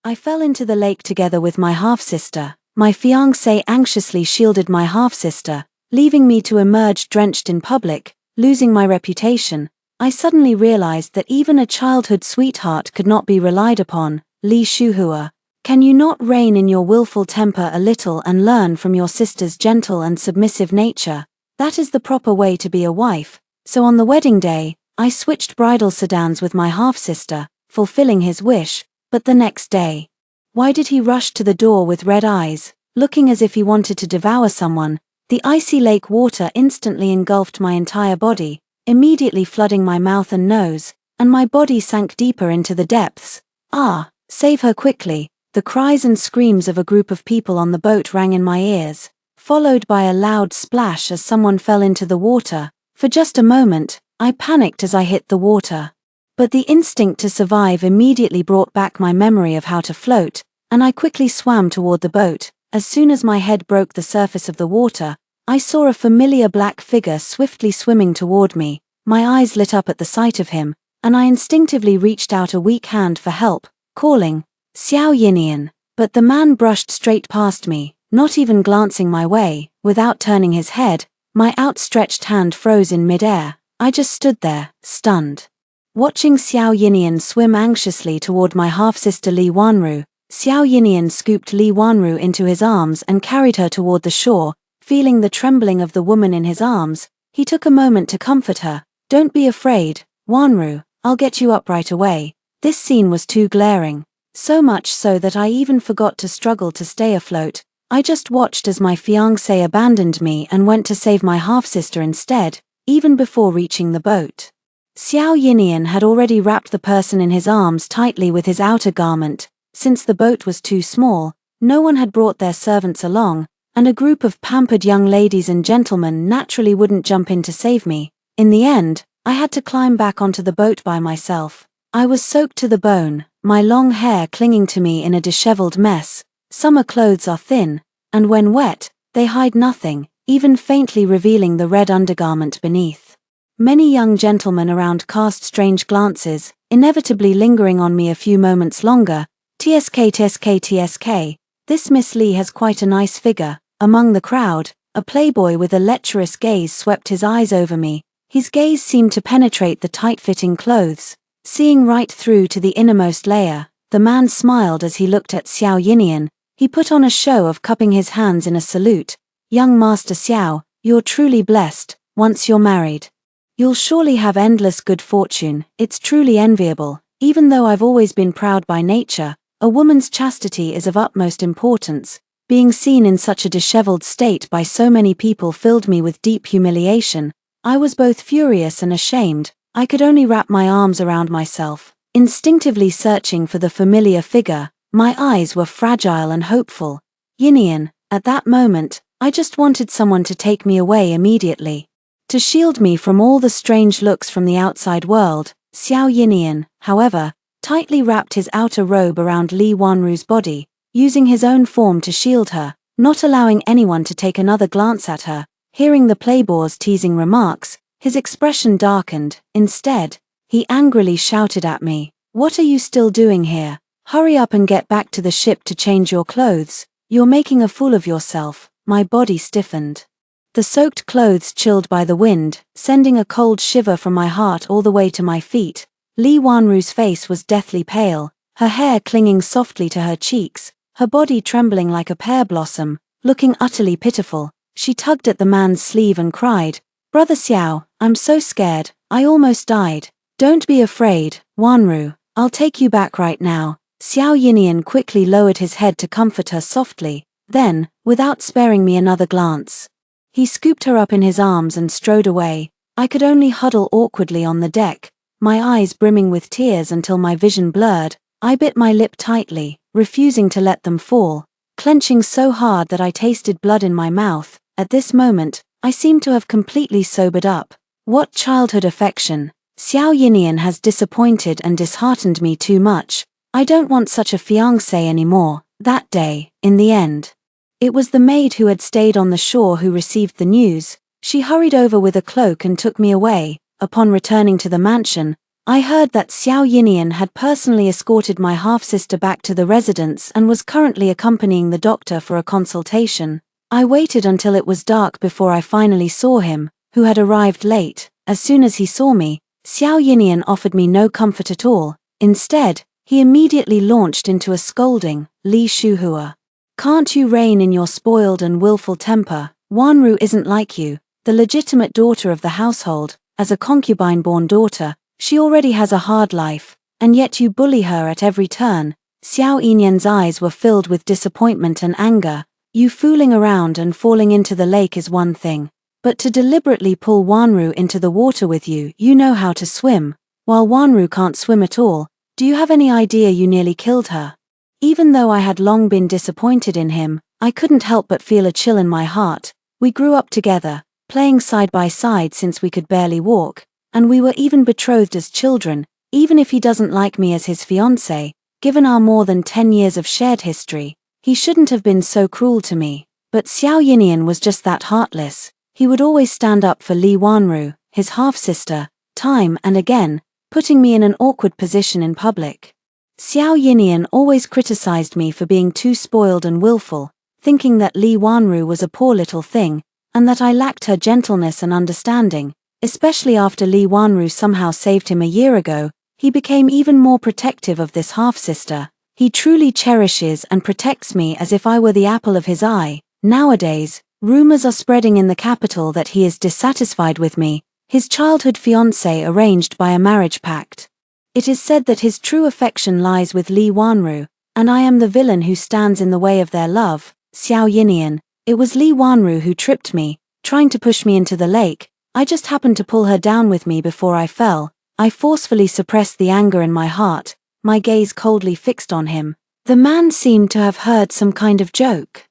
I fell into the lake together with my half-sister. My fiancé anxiously shielded my half-sister, leaving me to emerge drenched in public, losing my reputation. I suddenly realized that even a childhood sweetheart could not be relied upon. Li Shuhua. Can you not rein in your willful temper a little and learn from your sister's gentle and submissive nature? That is the proper way to be a wife. So on the wedding day, I switched bridal sedans with my half-sister, fulfilling his wish. But the next day, why did he rush to the door with red eyes, looking as if he wanted to devour someone? The icy lake water instantly engulfed my entire body, immediately flooding my mouth and nose, and my body sank deeper into the depths. Ah, save her quickly. The cries and screams of a group of people on the boat rang in my ears, followed by a loud splash as someone fell into the water. For just a moment, I panicked as I hit the water. But the instinct to survive immediately brought back my memory of how to float, and I quickly swam toward the boat. As soon as my head broke the surface of the water, I saw a familiar black figure swiftly swimming toward me. My eyes lit up at the sight of him, and I instinctively reached out a weak hand for help, calling, "Xiao Yinian." But the man brushed straight past me, not even glancing my way. Without turning his head, my outstretched hand froze in midair. I just stood there, stunned. Watching Xiao Yinian swim anxiously toward my half-sister Li Wanru, Xiao Yinian scooped Li Wanru into his arms and carried her toward the shore. Feeling the trembling of the woman in his arms, he took a moment to comfort her. "Don't be afraid, Wanru, I'll get you up right away." This scene was too glaring, so much so that I even forgot to struggle to stay afloat. I just watched as my fiancé abandoned me and went to save my half-sister instead, even before reaching the boat. Xiao Yinian had already wrapped the person in his arms tightly with his outer garment. Since the boat was too small, no one had brought their servants along, and a group of pampered young ladies and gentlemen naturally wouldn't jump in to save me. In the end, I had to climb back onto the boat by myself. I was soaked to the bone, my long hair clinging to me in a disheveled mess. Summer clothes are thin, and when wet, they hide nothing, even faintly revealing the red undergarment beneath. Many young gentlemen around cast strange glances, inevitably lingering on me a few moments longer. TSK, this Miss Lee has quite a nice figure. Among the crowd, a playboy with a lecherous gaze swept his eyes over me. His gaze seemed to penetrate the tight-fitting clothes, seeing right through to the innermost layer. The man smiled as he looked at Xiao Yinian. He put on a show of cupping his hands in a salute. "Young Master Xiao, you're truly blessed. Once you're married, you'll surely have endless good fortune. It's truly enviable. Even though I've always been proud by nature, a woman's chastity is of utmost importance. Being seen in such a disheveled state by so many people filled me with deep humiliation. I was both furious and ashamed. I could only wrap my arms around myself, instinctively searching for the familiar figure. My eyes were fragile and hopeful. Yinian, at that moment, I just wanted someone to take me away immediately, to shield me from all the strange looks from the outside world. Xiao Yinian, however, tightly wrapped his outer robe around Li Wanru's body, using his own form to shield her, not allowing anyone to take another glance at her. Hearing the playboy's teasing remarks, his expression darkened. Instead, he angrily shouted at me, "What are you still doing here? Hurry up and get back to the ship to change your clothes. You're making a fool of yourself." My body stiffened. The soaked clothes chilled by the wind, sending a cold shiver from my heart all the way to my feet. Li Wanru's face was deathly pale, her hair clinging softly to her cheeks, her body trembling like a pear blossom, looking utterly pitiful. She tugged at the man's sleeve and cried, "Brother Xiao, I'm so scared, I almost died." "Don't be afraid, Wanru, I'll take you back right now." Xiao Yinian quickly lowered his head to comfort her softly. Then, without sparing me another glance, he scooped her up in his arms and strode away. I could only huddle awkwardly on the deck, my eyes brimming with tears until my vision blurred. I bit my lip tightly, refusing to let them fall, clenching so hard that I tasted blood in my mouth. At this moment, I seemed to have completely sobered up. What childhood affection! Xiao Yinian has disappointed and disheartened me too much. I don't want such a fiancé anymore. That day, in the end, it was the maid who had stayed on the shore who received the news. She hurried over with a cloak and took me away. Upon returning to the mansion, I heard that Xiao Yinian had personally escorted my half-sister back to the residence and was currently accompanying the doctor for a consultation. I waited until it was dark before I finally saw him, who had arrived late. As soon as he saw me, Xiao Yinian offered me no comfort at all. Instead, he immediately launched into a scolding. Li Shuhua. Can't you rein in your spoiled and willful temper? Wanru isn't like you, the legitimate daughter of the household. As a concubine-born daughter, she already has a hard life, and yet you bully her at every turn. Xiao Yinian's eyes were filled with disappointment and anger. You fooling around and falling into the lake is one thing, but to deliberately pull Wanru into the water with you, you know how to swim, while Wanru can't swim at all. Do you have any idea you nearly killed her? Even though I had long been disappointed in him, I couldn't help but feel a chill in my heart. We grew up together, playing side by side since we could barely walk, and we were even betrothed as children. Even if he doesn't like me as his fiancé, given our more than 10 years of shared history, he shouldn't have been so cruel to me. But Xiao Yinian was just that heartless. He would always stand up for Li Wanru, his half-sister, time and again, putting me in an awkward position in public. Xiao Yinian always criticized me for being too spoiled and willful, thinking that Li Wanru was a poor little thing, and that I lacked her gentleness and understanding. Especially after Li Wanru somehow saved him a year ago, he became even more protective of this half-sister. He truly cherishes and protects me as if I were the apple of his eye. Nowadays, rumors are spreading in the capital that he is dissatisfied with me, his childhood fiancé arranged by a marriage pact. It is said that his true affection lies with Li Wanru, and I am the villain who stands in the way of their love. Xiao Yinian, it was Li Wanru who tripped me, trying to push me into the lake. I just happened to pull her down with me before I fell. I forcefully suppressed the anger in my heart, my gaze coldly fixed on him. The man seemed to have heard some kind of joke.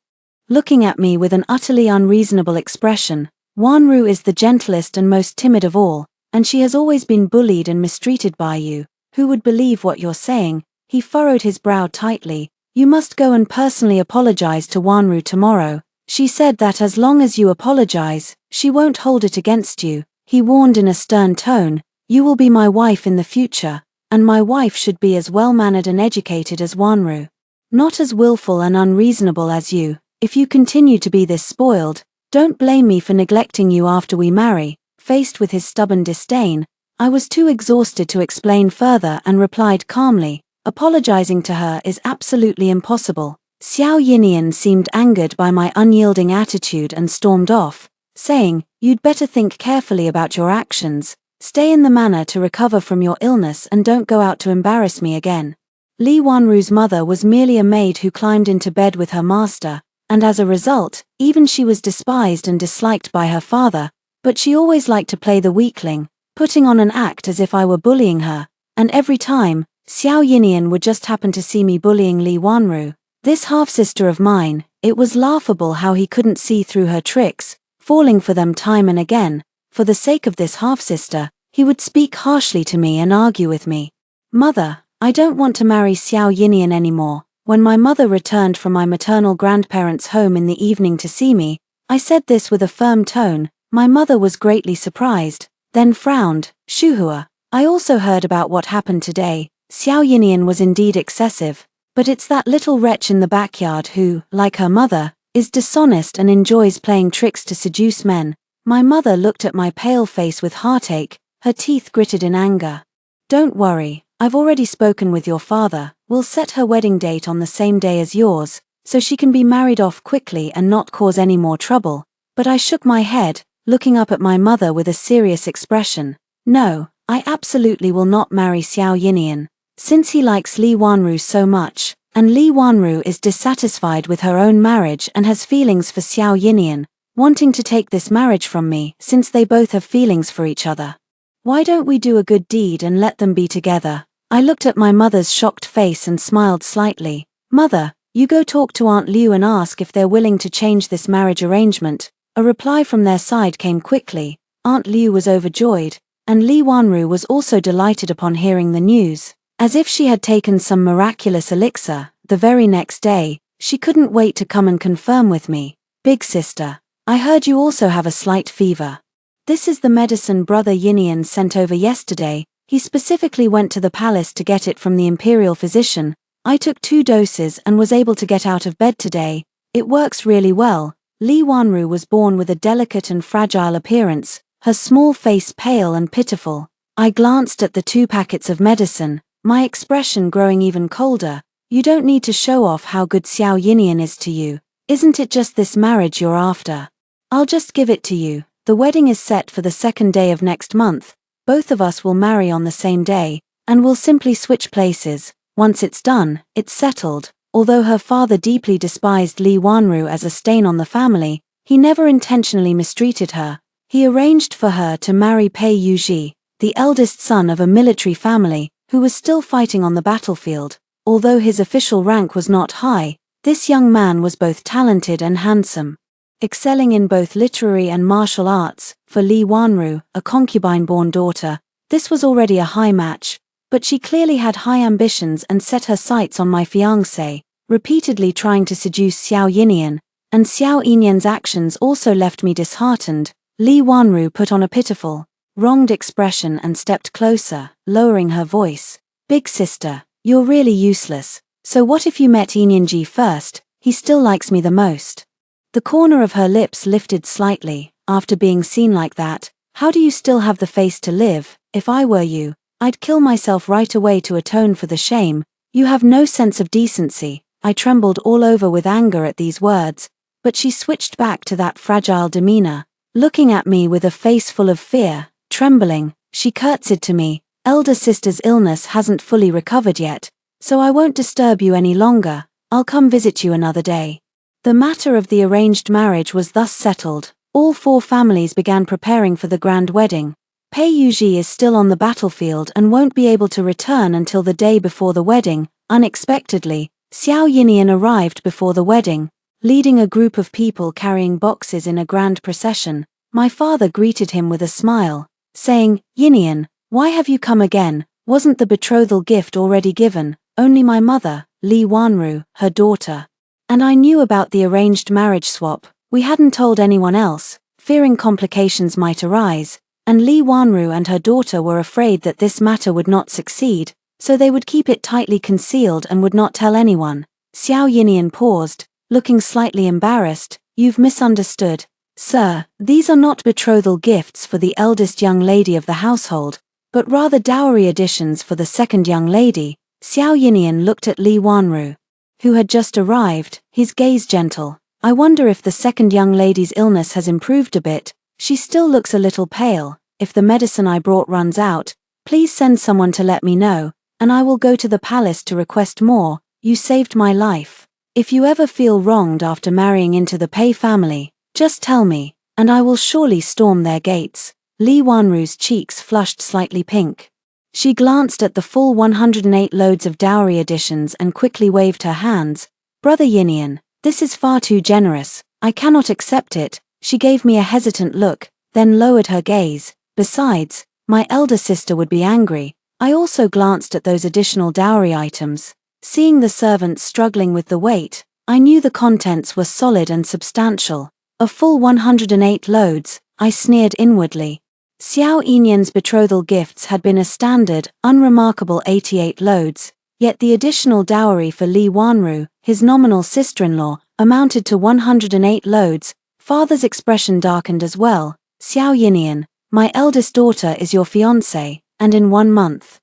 Looking at me with an utterly unreasonable expression. Wanru is the gentlest and most timid of all, and she has always been bullied and mistreated by you. Who would believe what you're saying? He furrowed his brow tightly. You must go and personally apologize to Wanru tomorrow. She said that as long as you apologize, she won't hold it against you. He warned in a stern tone. You will be my wife in the future, and my wife should be as well-mannered and educated as Wanru. Not as willful and unreasonable as you. If you continue to be this spoiled, don't blame me for neglecting you after we marry. Faced with his stubborn disdain, I was too exhausted to explain further and replied calmly. Apologizing to her is absolutely impossible. Xiao Yinian seemed angered by my unyielding attitude and stormed off, saying, You'd better think carefully about your actions. Stay in the manor to recover from your illness and don't go out to embarrass me again. Li Wanru's mother was merely a maid who climbed into bed with her master, and as a result, even she was despised and disliked by her father, but she always liked to play the weakling, putting on an act as if I were bullying her, and every time, Xiao Yinian would just happen to see me bullying Li Wanru. This half-sister of mine, it was laughable how he couldn't see through her tricks, falling for them time and again. For the sake of this half-sister, he would speak harshly to me and argue with me. Mother, I don't want to marry Xiao Yinian anymore. When my mother returned from my maternal grandparents' home in the evening to see me, I said this with a firm tone. My mother was greatly surprised, then frowned. Shuhua, I also heard about what happened today. Xiao Yinian was indeed excessive, but it's that little wretch in the backyard who, like her mother, is dishonest and enjoys playing tricks to seduce men. My mother looked at my pale face with heartache, her teeth gritted in anger. Don't worry, I've already spoken with your father. We'll set her wedding date on the same day as yours, so she can be married off quickly and not cause any more trouble. But I shook my head, looking up at my mother with a serious expression. No, I absolutely will not marry Xiao Yinian. Since he likes Li Wanru so much, and Li Wanru is dissatisfied with her own marriage and has feelings for Xiao Yinian, wanting to take this marriage from me since they both have feelings for each other. Why don't we do a good deed and let them be together? I looked at my mother's shocked face and smiled slightly. Mother, you go talk to Aunt Liu and ask if they're willing to change this marriage arrangement. A reply from their side came quickly. Aunt Liu was overjoyed, and Li Wanru was also delighted upon hearing the news. As if she had taken some miraculous elixir, the very next day, she couldn't wait to come and confirm with me. Big sister, I heard you also have a slight fever. This is the medicine Brother Yinian sent over yesterday. He specifically went to the palace to get it from the imperial physician. I took 2 doses and was able to get out of bed today. It works really well. Li Wanru was born with a delicate and fragile appearance, her small face pale and pitiful. I glanced at the 2 packets of medicine, my expression growing even colder. You don't need to show off how good Xiao Yinian is to you. Isn't it just this marriage you're after? I'll just give it to you. The wedding is set for the 2nd day of next month. Both of us will marry on the same day, and we'll simply switch places. Once it's done, it's settled. Although her father deeply despised Li Wanru as a stain on the family, he never intentionally mistreated her. He arranged for her to marry Pei Yuji, the eldest son of a military family, who was still fighting on the battlefield. Although his official rank was not high, this young man was both talented and handsome. Excelling in both literary and martial arts, for Li Wanru, a concubine-born daughter, this was already a high match, but she clearly had high ambitions and set her sights on my fiancé, repeatedly trying to seduce Xiao Yinian, and Xiao Yinian's actions also left me disheartened. Li Wanru put on a pitiful, wronged expression and stepped closer, lowering her voice. Big sister, you're really useless, so what if you met Yinianji first? He still likes me the most. The corner of her lips lifted slightly. After being seen like that, how do you still have the face to live? If I were you, I'd kill myself right away to atone for the shame. You have no sense of decency. I trembled all over with anger at these words, but she switched back to that fragile demeanor, looking at me with a face full of fear. Trembling, she curtsied to me. Elder sister's illness hasn't fully recovered yet, so I won't disturb you any longer. I'll come visit you another day. The matter of the arranged marriage was thus settled. All 4 families began preparing for the grand wedding. Pei Yuji is still on the battlefield and won't be able to return until the day before the wedding. Unexpectedly, Xiao Yinian arrived before the wedding, leading a group of people carrying boxes in a grand procession. My father greeted him with a smile, saying, "Yinian, why have you come again? Wasn't the betrothal gift already given?" Only my mother, Li Wanru, her daughter, and I knew about the arranged marriage swap. We hadn't told anyone else, fearing complications might arise, and Li Wanru and her daughter were afraid that this matter would not succeed, so they would keep it tightly concealed and would not tell anyone. Xiao Yinian paused, looking slightly embarrassed. "You've misunderstood. Sir, these are not betrothal gifts for the eldest young lady of the household, but rather dowry additions for the 2nd young lady." Xiao Yinian looked at Li Wanru, who had just arrived, his gaze gentle. "I wonder if the 2nd young lady's illness has improved a bit. She still looks a little pale. If the medicine I brought runs out, please send someone to let me know, and I will go to the palace to request more. You saved my life. If you ever feel wronged after marrying into the Pei family, just tell me, and I will surely storm their gates." Li Wanru's cheeks flushed slightly pink. She glanced at the full 108 loads of dowry additions and quickly waved her hands. "Brother Yinian, this is far too generous. I cannot accept it." She gave me a hesitant look, then lowered her gaze. "Besides, my elder sister would be angry." I also glanced at those additional dowry items. Seeing the servants struggling with the weight, I knew the contents were solid and substantial. A full 108 loads, I sneered inwardly. Xiao Yinian's betrothal gifts had been a standard, unremarkable 88 loads, yet the additional dowry for Li Wanru, his nominal sister-in-law, amounted to 108 loads. Father's expression darkened as well. "Xiao Yinian, my eldest daughter is your fiancé, and in 1 month,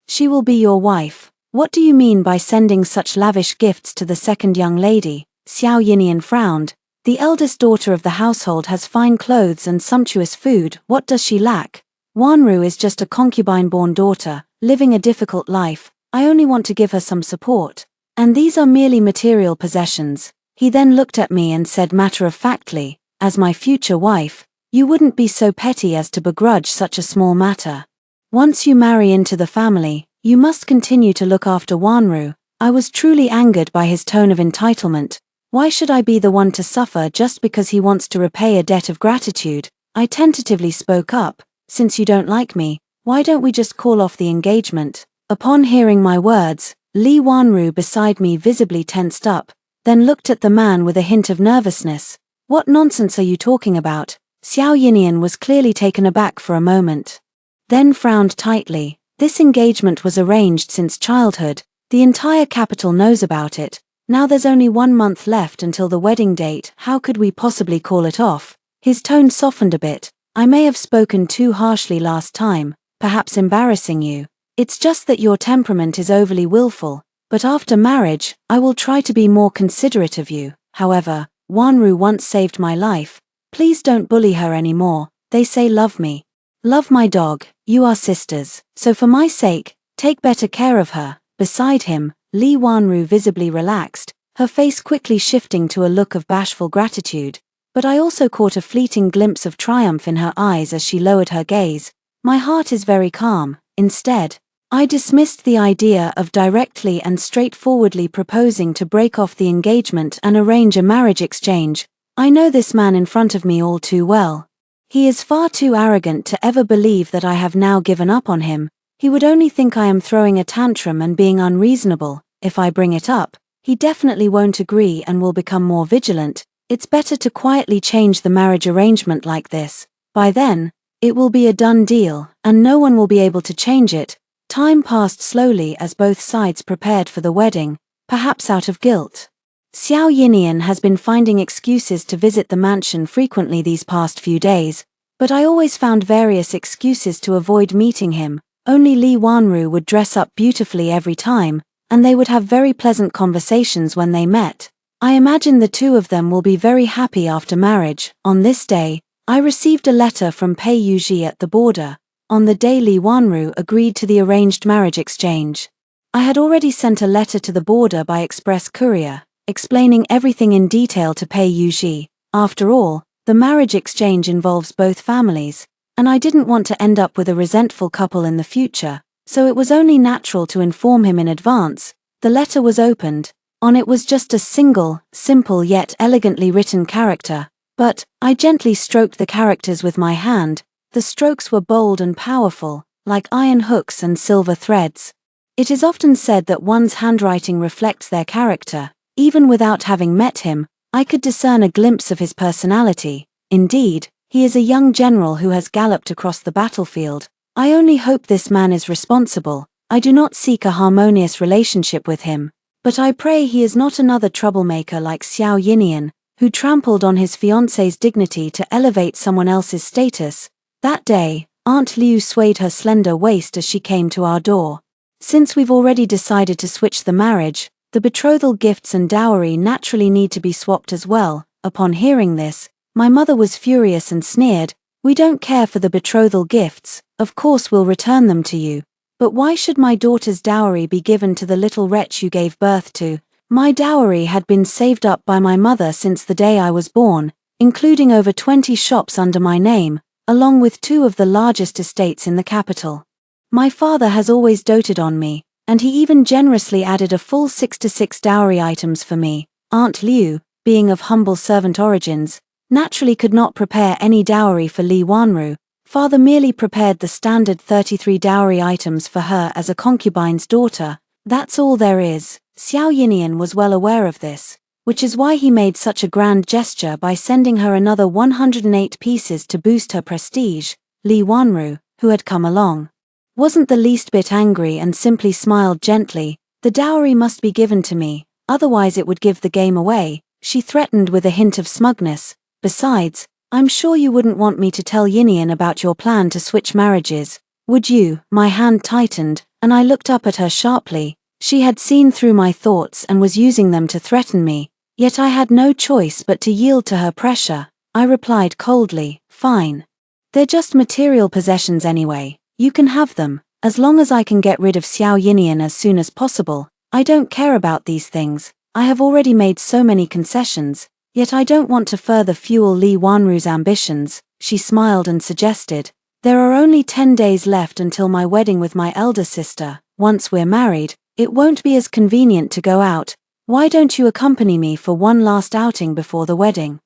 she will be your wife. What do you mean by sending such lavish gifts to the 2nd young lady?" Xiao Yinian frowned. "The eldest daughter of the household has fine clothes and sumptuous food. What does she lack? Wanru is just a concubine-born daughter, living a difficult life. I only want to give her some support. And these are merely material possessions." He then looked at me and said matter-of-factly, "As my future wife, you wouldn't be so petty as to begrudge such a small matter. Once you marry into the family, you must continue to look after Wanru." I was truly angered by his tone of entitlement. Why should I be the one to suffer just because he wants to repay a debt of gratitude? I tentatively spoke up. "Since you don't like me, why don't we just call off the engagement?" Upon hearing my words, Li Wanru beside me visibly tensed up, then looked at the man with a hint of nervousness. "What nonsense are you talking about?" Xiao Yinian was clearly taken aback for a moment, then frowned tightly. This engagement was arranged since childhood. The entire capital knows about it. Now there's only 1 month left until the wedding date. How could we possibly call it off?" His tone softened a bit. "I may have spoken too harshly last time, perhaps embarrassing you. It's just that your temperament is overly willful, but after marriage, I will try to be more considerate of you. However, Wanru once saved my life. Please don't bully her anymore. They say love me. Love my dog, you are sisters, so for my sake, take better care of her." Beside him, Lee Wanru visibly relaxed, her face quickly shifting to a look of bashful gratitude. But I also caught a fleeting glimpse of triumph in her eyes as she lowered her gaze. My heart is very calm. Instead, I dismissed the idea of directly and straightforwardly proposing to break off the engagement and arrange a marriage exchange. I know this man in front of me all too well. He is far too arrogant to ever believe that I have now given up on him. He would only think I am throwing a tantrum and being unreasonable. If I bring it up, he definitely won't agree and will become more vigilant. It's better to quietly change the marriage arrangement like this. By then, it will be a done deal, and no one will be able to change it. Time passed slowly as both sides prepared for the wedding, perhaps out of guilt. Xiao Yinian has been finding excuses to visit the mansion frequently these past few days, but I always found various excuses to avoid meeting him. Only Li Wanru would dress up beautifully every time, and they would have very pleasant conversations when they met. I imagine the two of them will be very happy after marriage. On this day, I received a letter from Pei Yuji at the border. On the day Li Wanru agreed to the arranged marriage exchange. I had already sent a letter to the border by express courier, explaining everything in detail to Pei Yuji. After all, the marriage exchange involves both families, and I didn't want to end up with a resentful couple in the future, so it was only natural to inform him in advance. The letter was opened. On it was just a single, simple yet elegantly written character, but I gently stroked the characters with my hand. The strokes were bold and powerful, like iron hooks and silver threads. It is often said that one's handwriting reflects their character. Even without having met him, I could discern a glimpse of his personality. Indeed, he is a young general who has galloped across the battlefield. I only hope this man is responsible. I do not seek a harmonious relationship with him, but I pray he is not another troublemaker like Xiao Yinian, who trampled on his fiancé's dignity to elevate someone else's status. That day, Aunt Liu swayed her slender waist as she came to our door. Since we've already decided to switch the marriage, the betrothal gifts and dowry naturally need to be swapped as well. Upon hearing this, my mother was furious and sneered. "We don't care for the betrothal gifts, of course we'll return them to you. But why should my daughter's dowry be given to the little wretch you gave birth to?" My dowry had been saved up by my mother since the day I was born, including over 20 shops under my name, along with 2 of the largest estates in the capital. My father has always doted on me, and he even generously added a full 6 to 6 dowry items for me. Aunt Liu, being of humble servant origins, naturally could not prepare any dowry for Li Wanru. Father merely prepared the standard 33 dowry items for her as a concubine's daughter. That's all there is. Xiao Yinian was well aware of this, which is why he made such a grand gesture by sending her another 108 pieces to boost her prestige. Li Wanru, who had come along, wasn't the least bit angry and simply smiled gently. "The dowry must be given to me, otherwise it would give the game away," she threatened with a hint of smugness. "Besides, I'm sure you wouldn't want me to tell Yinian about your plan to switch marriages, would you?" My hand tightened, and I looked up at her sharply. She had seen through my thoughts and was using them to threaten me, yet I had no choice but to yield to her pressure. I replied coldly, "Fine. They're just material possessions anyway. You can have them, as long as I can get rid of Xiao Yinian as soon as possible. I don't care about these things. I have already made so many concessions, yet I don't want to further fuel Li Wanru's ambitions." She smiled and suggested, "There are only 10 days left until my wedding with my elder sister. Once we're married, it won't be as convenient to go out. Why don't you accompany me for one last outing before the wedding?"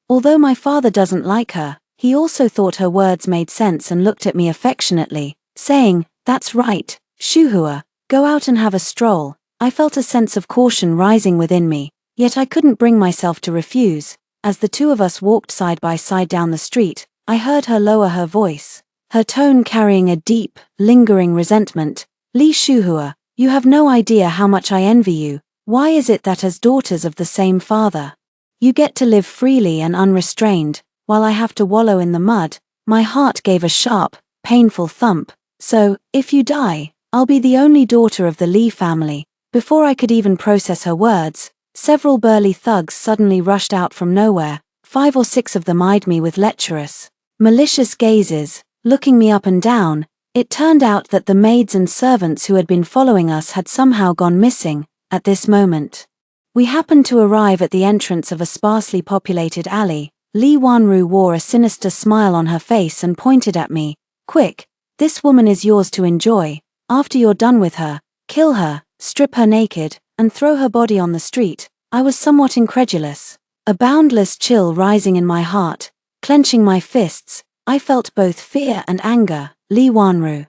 Although my father doesn't like her, he also thought her words made sense and looked at me affectionately, saying, "That's right, Shuhua, go out and have a stroll." I felt a sense of caution rising within me, yet I couldn't bring myself to refuse. As the two of us walked side by side down the street, I heard her lower her voice. her tone carrying a deep, lingering resentment. Li Shuhua, you have no idea how much I envy you. Why is it that as daughters of the same father, you get to live freely and unrestrained, while I have to wallow in the mud? My heart gave a sharp, painful thump. So, if you die, I'll be the only daughter of the Li family. Before I could even process her words, several burly thugs suddenly rushed out from nowhere. 5 or 6 of them eyed me with lecherous, malicious gazes, looking me up and down. It turned out that the maids and servants who had been following us had somehow gone missing. At this moment, we happened to arrive at the entrance of a sparsely populated alley. Li Wanru wore a sinister smile on her face and pointed at me. Quick, this woman is yours to enjoy. After you're done with her, kill her, strip her naked, and throw her body on the street. I was somewhat incredulous, a boundless chill rising in my heart. Clenching my fists, I felt both fear and anger. Li Wanru,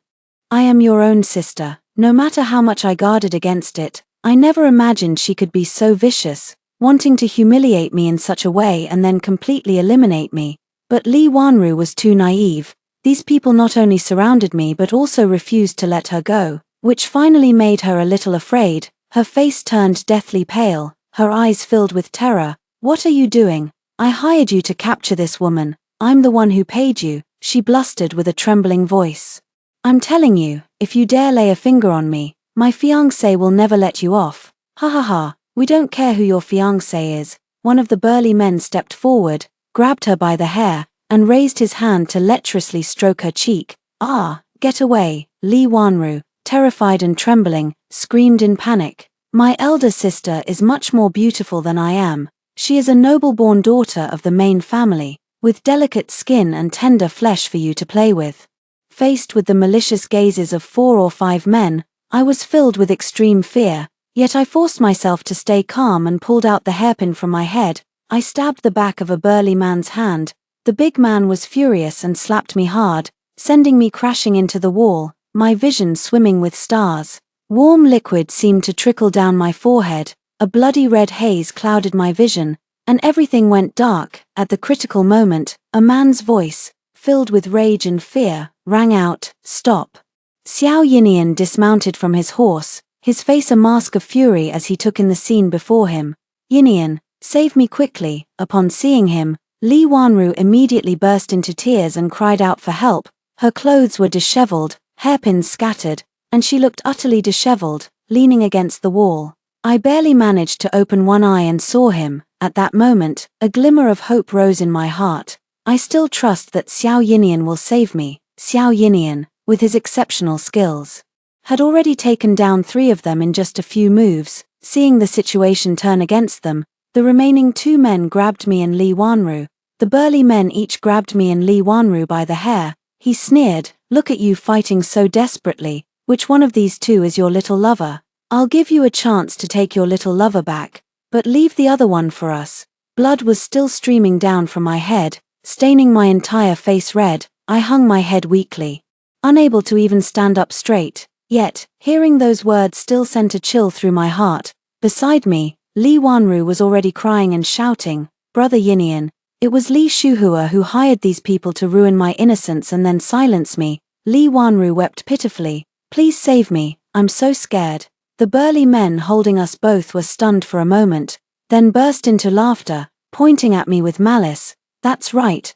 I am your own sister. No matter how much I guarded against it, I never imagined she could be so vicious, wanting to humiliate me in such a way and then completely eliminate me. But Li Wanru was too naive. These people not only surrounded me but also refused to let her go, which finally made her a little afraid. Her face turned deathly pale, her eyes filled with terror. What are you doing? I hired you to capture this woman. I'm the one who paid you, she blustered with a trembling voice. I'm telling you, if you dare lay a finger on me, my fiancé will never let you off. Ha ha ha, we don't care who your fiancé is. One of the burly men stepped forward, grabbed her by the hair, and raised his hand to lecherously stroke her cheek. Ah, get away. Li Wanru, terrified and trembling, screamed in panic. My elder sister is much more beautiful than I am. She is a noble-born daughter of the main family, with delicate skin and tender flesh for you to play with. Faced with the malicious gazes of 4 or 5 men, I was filled with extreme fear, yet I forced myself to stay calm and pulled out the hairpin from my head. I stabbed the back of a burly man's hand. The big man was furious and slapped me hard, sending me crashing into the wall, my vision swimming with stars. Warm liquid seemed to trickle down my forehead, a bloody red haze clouded my vision, and everything went dark. At the critical moment, a man's voice, filled with rage and fear, rang out, "Stop." Xiao Yinian dismounted from his horse, his face a mask of fury as he took in the scene before him. "Yinian, save me quickly." Upon seeing him, Li Wanru immediately burst into tears and cried out for help. Her clothes were disheveled, hairpins scattered, and she looked utterly disheveled, leaning against the wall. I barely managed to open one eye and saw him. At that moment, a glimmer of hope rose in my heart. I still trust that Xiao Yinian will save me. Xiao Yinian, with his exceptional skills, had already taken down 3 of them in just a few moves. Seeing the situation turn against them, the remaining 2 men grabbed me and Li Wanru. The burly men each grabbed me and Li Wanru by the hair. He sneered, "Look at you fighting so desperately. Which one of these 2 is your little lover? I'll give you a chance to take your little lover back, but leave the other one for us." Blood was still streaming down from my head, staining my entire face red. I hung my head weakly, unable to even stand up straight. Yet, hearing those words still sent a chill through my heart. Beside me, Li Wanru was already crying and shouting, "Brother Yinian, it was Li Shuhua who hired these people to ruin my innocence and then silence me." Li Wanru wept pitifully, "Please save me, I'm so scared." The burly men holding us both were stunned for a moment, then burst into laughter, pointing at me with malice. That's right,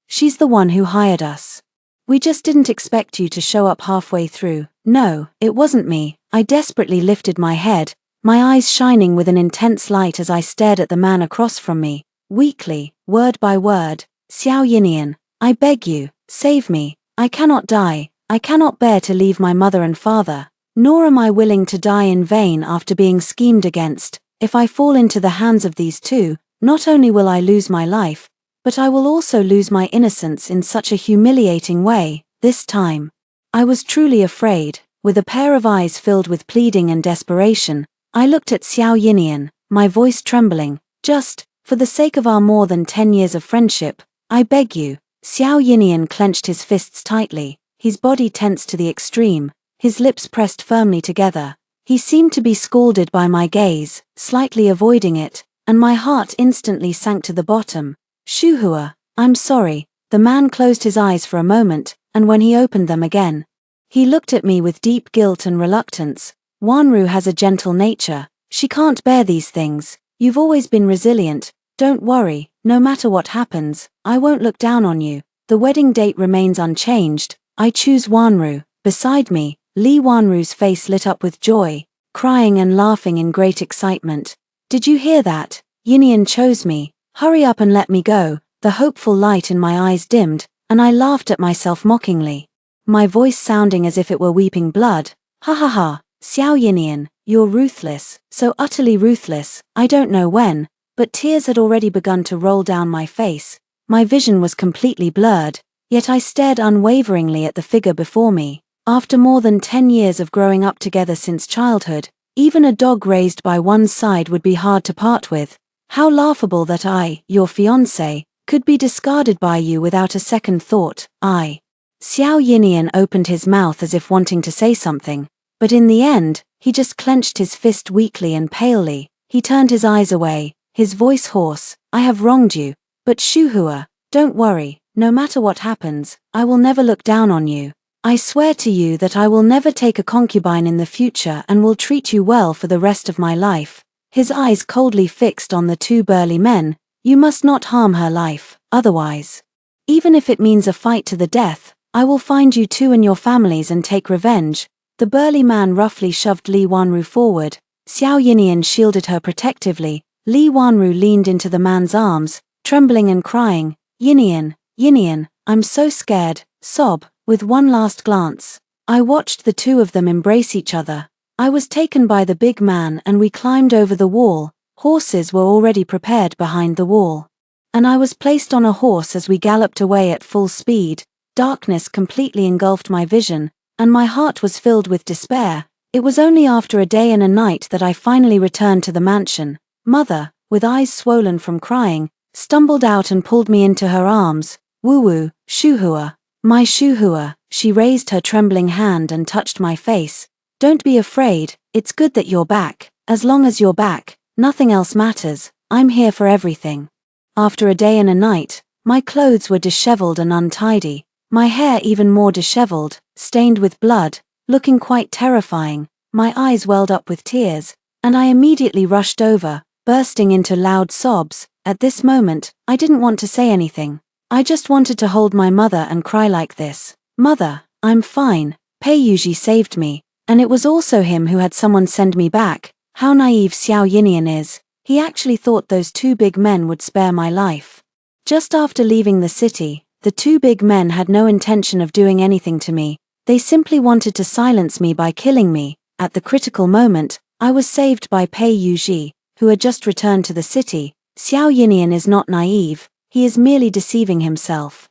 she's the one who hired us. We just didn't expect you to show up halfway through." No, it wasn't me. I desperately lifted my head, my eyes shining with an intense light as I stared at the man across from me. Weakly, word by word, "Xiao Yinian, I beg you, save me. I cannot die. I cannot bear to leave my mother and father. Nor am I willing to die in vain after being schemed against. If I fall into the hands of these 2, not only will I lose my life, but I will also lose my innocence in such a humiliating way." This time, I was truly afraid. With a pair of eyes filled with pleading and desperation, I looked at Xiao Yinian, my voice trembling. "Just, for the sake of our more than 10 years of friendship, I beg you." Xiao Yinian clenched his fists tightly, his body tense to the extreme, his lips pressed firmly together. He seemed to be scalded by my gaze, slightly avoiding it, and my heart instantly sank to the bottom. "Shuhua, I'm sorry, The man closed his eyes for a moment, and when he opened them again, he looked at me with deep guilt and reluctance. Wanru has a gentle nature. She can't bear these things. You've always been resilient. Don't worry, no matter what happens, I won't look down on you. The wedding date remains unchanged. I choose Wanru. Beside me, Lee Wanru's face lit up with joy, crying and laughing in great excitement. Did you hear that? Yinian chose me. Hurry up and let me go. The hopeful light in my eyes dimmed, and I laughed at myself mockingly, my voice sounding as if it were weeping blood. Ha ha ha, Xiao Yinian, you're ruthless, so utterly ruthless. I don't know when, but tears had already begun to roll down my face. My vision was completely blurred, yet I stared unwaveringly at the figure before me. After more than 10 years of growing up together since childhood, even a dog raised by one's side would be hard to part with. How laughable that I, your fiancé, could be discarded by you without a second thought. Xiao Yinian opened his mouth as if wanting to say something, but in the end, he just clenched his fist weakly and palely. He turned his eyes away, his voice hoarse. I have wronged you, but Shuhua, don't worry, no matter what happens, I will never look down on you. I swear to you that I will never take a concubine in the future and will treat you well for the rest of my life. His eyes coldly fixed on the two burly men. You must not harm her life, otherwise, even if it means a fight to the death, I will find you two and your families and take revenge. The burly man roughly shoved Li Wanru forward. Xiao Yinian shielded her protectively. Li Wanru leaned into the man's arms, trembling and crying, Yinian, Yinian, I'm so scared, sob. With one last glance, I watched the two of them embrace each other. I was taken by the big man and we climbed over the wall. Horses were already prepared behind the wall, and I was placed on a horse as we galloped away at full speed. Darkness completely engulfed my vision, and my heart was filled with despair. It was only after a day and a night that I finally returned to the mansion. Mother, with eyes swollen from crying, stumbled out and pulled me into her arms. Woo-woo, Shuhua, my Shuhua. She raised her trembling hand and touched my face. Don't be afraid, it's good that you're back. As long as you're back, nothing else matters. I'm here for everything. After a day and a night, my clothes were disheveled and untidy, my hair even more disheveled, stained with blood, looking quite terrifying. My eyes welled up with tears, and I immediately rushed over, bursting into loud sobs. At this moment, I didn't want to say anything. I just wanted to hold my mother and cry like this. Mother, I'm fine. Peiyuji saved me, and it was also him who had someone send me back. How naive Xiao Yinian is. He actually thought those two big men would spare my life. Just after leaving the city, the two big men had no intention of doing anything to me. They simply wanted to silence me by killing me. At the critical moment, I was saved by Peiyuji, who had just returned to the city. Xiao Yinian is not naive, he is merely deceiving himself.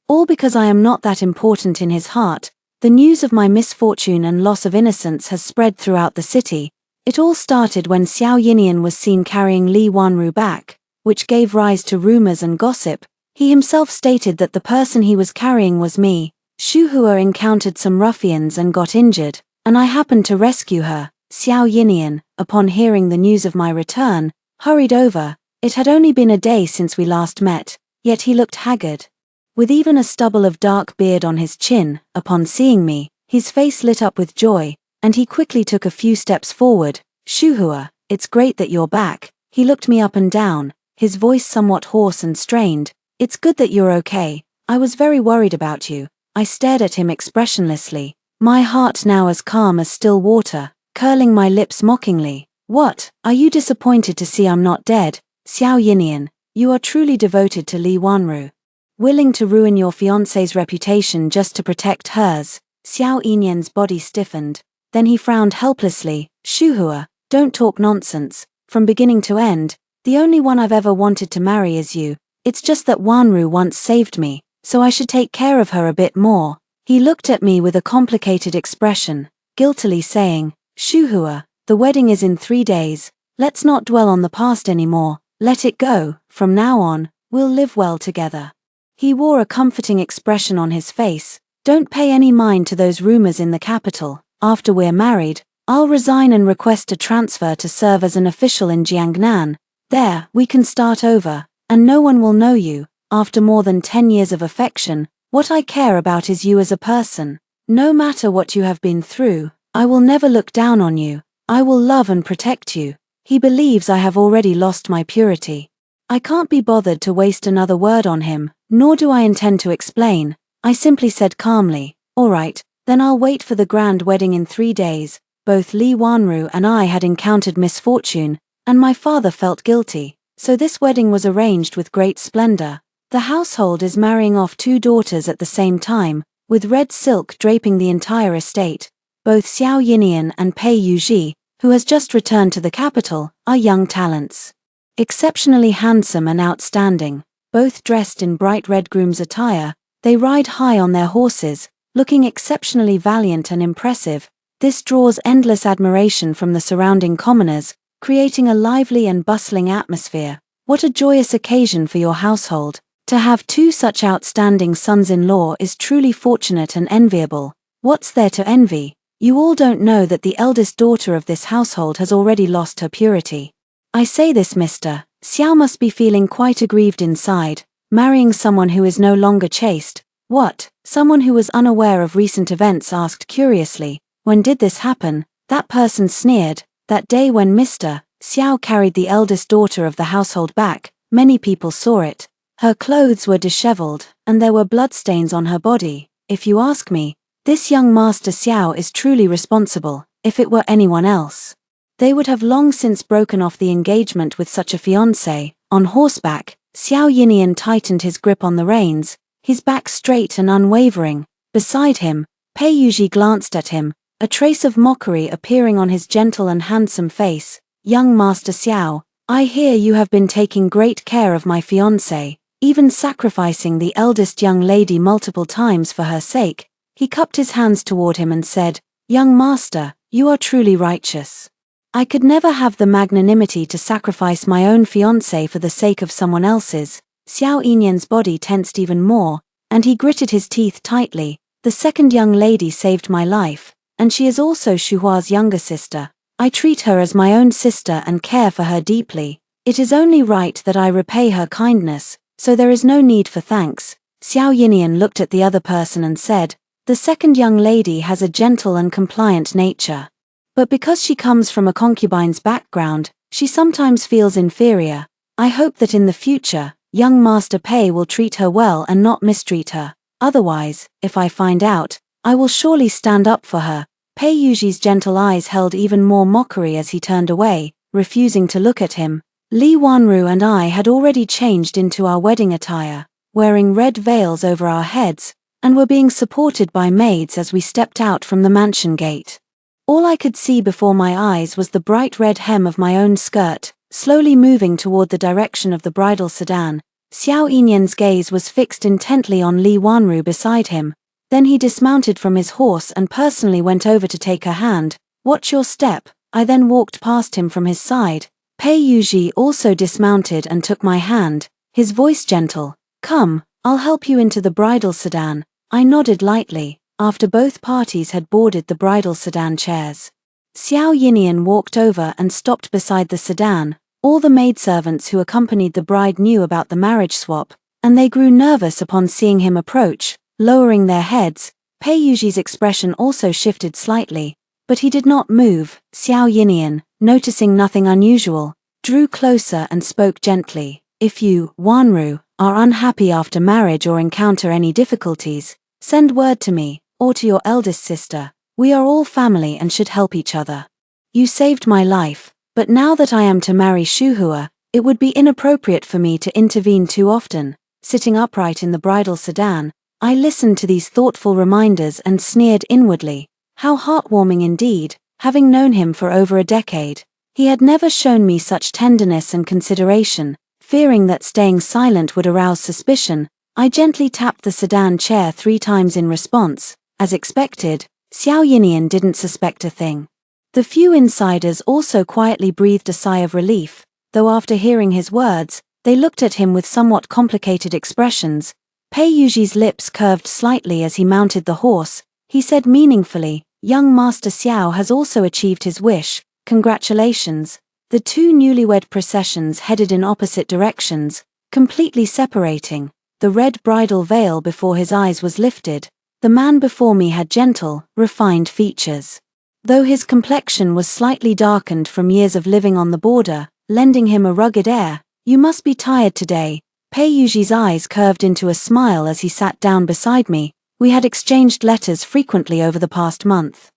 All because I am not that important in his heart. The news of my misfortune and loss of innocence has spread throughout the city. It all started when Xiao Yinian was seen carrying Li Wanru back, which gave rise to rumors and gossip. He himself stated that the person he was carrying was me. Shuhua encountered some ruffians and got injured, and I happened to rescue her. Xiao Yinian, upon hearing the news of my return, hurried over. It had only been a day since we last met, yet he looked haggard. With even a stubble of dark beard on his chin, upon seeing me, his face lit up with joy, and he quickly took a few steps forward. Shuhua, it's great that you're back. He looked me up and down, his voice somewhat hoarse and strained. It's good that you're okay. I was very worried about you. I stared at him expressionlessly, my heart now as calm as still water, curling my lips mockingly. What, are you disappointed to see I'm not dead? Xiao Yinian, you are truly devoted to Li Wanru. Willing to ruin your fiancé's reputation just to protect hers. Xiao Yinian's body stiffened. Then he frowned helplessly. Shuhua, don't talk nonsense. From beginning to end, the only one I've ever wanted to marry is you. It's just that Wanru once saved me, so I should take care of her a bit more. He looked at me with a complicated expression, guiltily saying, Shuhua, the wedding is in 3 days. Let's not dwell on the past anymore. Let it go. From now on, we'll live well together. He wore a comforting expression on his face. Don't pay any mind to those rumors in the capital. After we're married, I'll resign and request a transfer to serve as an official in Jiangnan. There, we can start over, and no one will know you. after more than 10 years of affection, what I care about is you as a person. No matter what you have been through, I will never look down on you. I will love and protect you. He believes I have already lost my purity. I can't be bothered to waste another word on him, nor do I intend to explain. I simply said calmly, "All right, then I'll wait for the grand wedding in 3 days." Both Lee Wanru and I had encountered misfortune, and my father felt guilty, so this wedding was arranged with great splendor. The household is marrying off 2 daughters at the same time, with red silk draping the entire estate. Both Xiao Yinian and Pei Yuji, who has just returned to the capital, are young talents. Exceptionally handsome and outstanding, both dressed in bright red groom's attire, they ride high on their horses, looking exceptionally valiant and impressive. This draws endless admiration from the surrounding commoners, creating a lively and bustling atmosphere. What a joyous occasion for your household. To have 2 such outstanding sons-in-law is truly fortunate and enviable. What's there to envy? You all don't know that the eldest daughter of this household has already lost her purity. I say this, Mr. Xiao must be feeling quite aggrieved inside, marrying someone who is no longer chaste. What? Someone who was unaware of recent events asked curiously, when did this happen? That person sneered. That day when Mr. Xiao carried the eldest daughter of the household back, many people saw it. Her clothes were disheveled, and there were bloodstains on her body. If you ask me, this young Master Xiao is truly responsible. If it were anyone else, they would have long since broken off the engagement with such a fiancé. On horseback, Xiao Yinian tightened his grip on the reins, his back straight and unwavering. Beside him, Pei Yuji glanced at him, a trace of mockery appearing on his gentle and handsome face. Young Master Xiao, I hear you have been taking great care of my fiancé, even sacrificing the eldest young lady multiple times for her sake. He cupped his hands toward him and said, "Young master, you are truly righteous. I could never have the magnanimity to sacrifice my own fiancé for the sake of someone else's." Xiao Yinyan's body tensed even more, and he gritted his teeth tightly. "The second young lady saved my life, and she is also Shuhua's younger sister. I treat her as my own sister and care for her deeply. It is only right that I repay her kindness, so there is no need for thanks." Xiao Yinian looked at the other person and said, "The second young lady has a gentle and compliant nature. But because she comes from a concubine's background, she sometimes feels inferior. I hope that in the future, young Master Pei will treat her well and not mistreat her. Otherwise, if I find out, I will surely stand up for her." Pei Yuji's gentle eyes held even more mockery as he turned away, refusing to look at him. Li Wanru and I had already changed into our wedding attire, wearing red veils over our heads, and were being supported by maids as we stepped out from the mansion gate. All I could see before my eyes was the bright red hem of my own skirt, slowly moving toward the direction of the bridal sedan. Xiao Yinyan's gaze was fixed intently on Li Wanru beside him. Then he dismounted from his horse and personally went over to take her hand. "Watch your step." I then walked past him from his side. Pei Yuji also dismounted and took my hand, his voice gentle. "Come, I'll help you into the bridal sedan." I nodded lightly, after both parties had boarded the bridal sedan chairs. Xiao Yinian walked over and stopped beside the sedan. All the maidservants who accompanied the bride knew about the marriage swap, and they grew nervous upon seeing him approach, lowering their heads. Pei Yuji's expression also shifted slightly, but he did not move. Xiao Yinian, noticing nothing unusual, drew closer and spoke gently. "If you, Wanru, are unhappy after marriage or encounter any difficulties, send word to me, or to your eldest sister. We are all family and should help each other. You saved my life, but now that I am to marry Shuhua, it would be inappropriate for me to intervene too often." Sitting upright in the bridal sedan, I listened to these thoughtful reminders and sneered inwardly. How heartwarming indeed, having known him for over a decade. He had never shown me such tenderness and consideration. Fearing that staying silent would arouse suspicion, I gently tapped the sedan chair 3 times in response. As expected, Xiao Yinian didn't suspect a thing. The few insiders also quietly breathed a sigh of relief, though after hearing his words, they looked at him with somewhat complicated expressions. Pei Yuji's lips curved slightly as he mounted the horse. He said meaningfully, "Young Master Xiao has also achieved his wish. Congratulations." The 2 newlywed processions headed in opposite directions, completely separating. the red bridal veil before his eyes was lifted. The man before me had gentle, refined features. Though his complexion was slightly darkened from years of living on the border, lending him a rugged air. "You must be tired today." Peiyuji's eyes curved into a smile as he sat down beside me. We had exchanged letters frequently over the past month.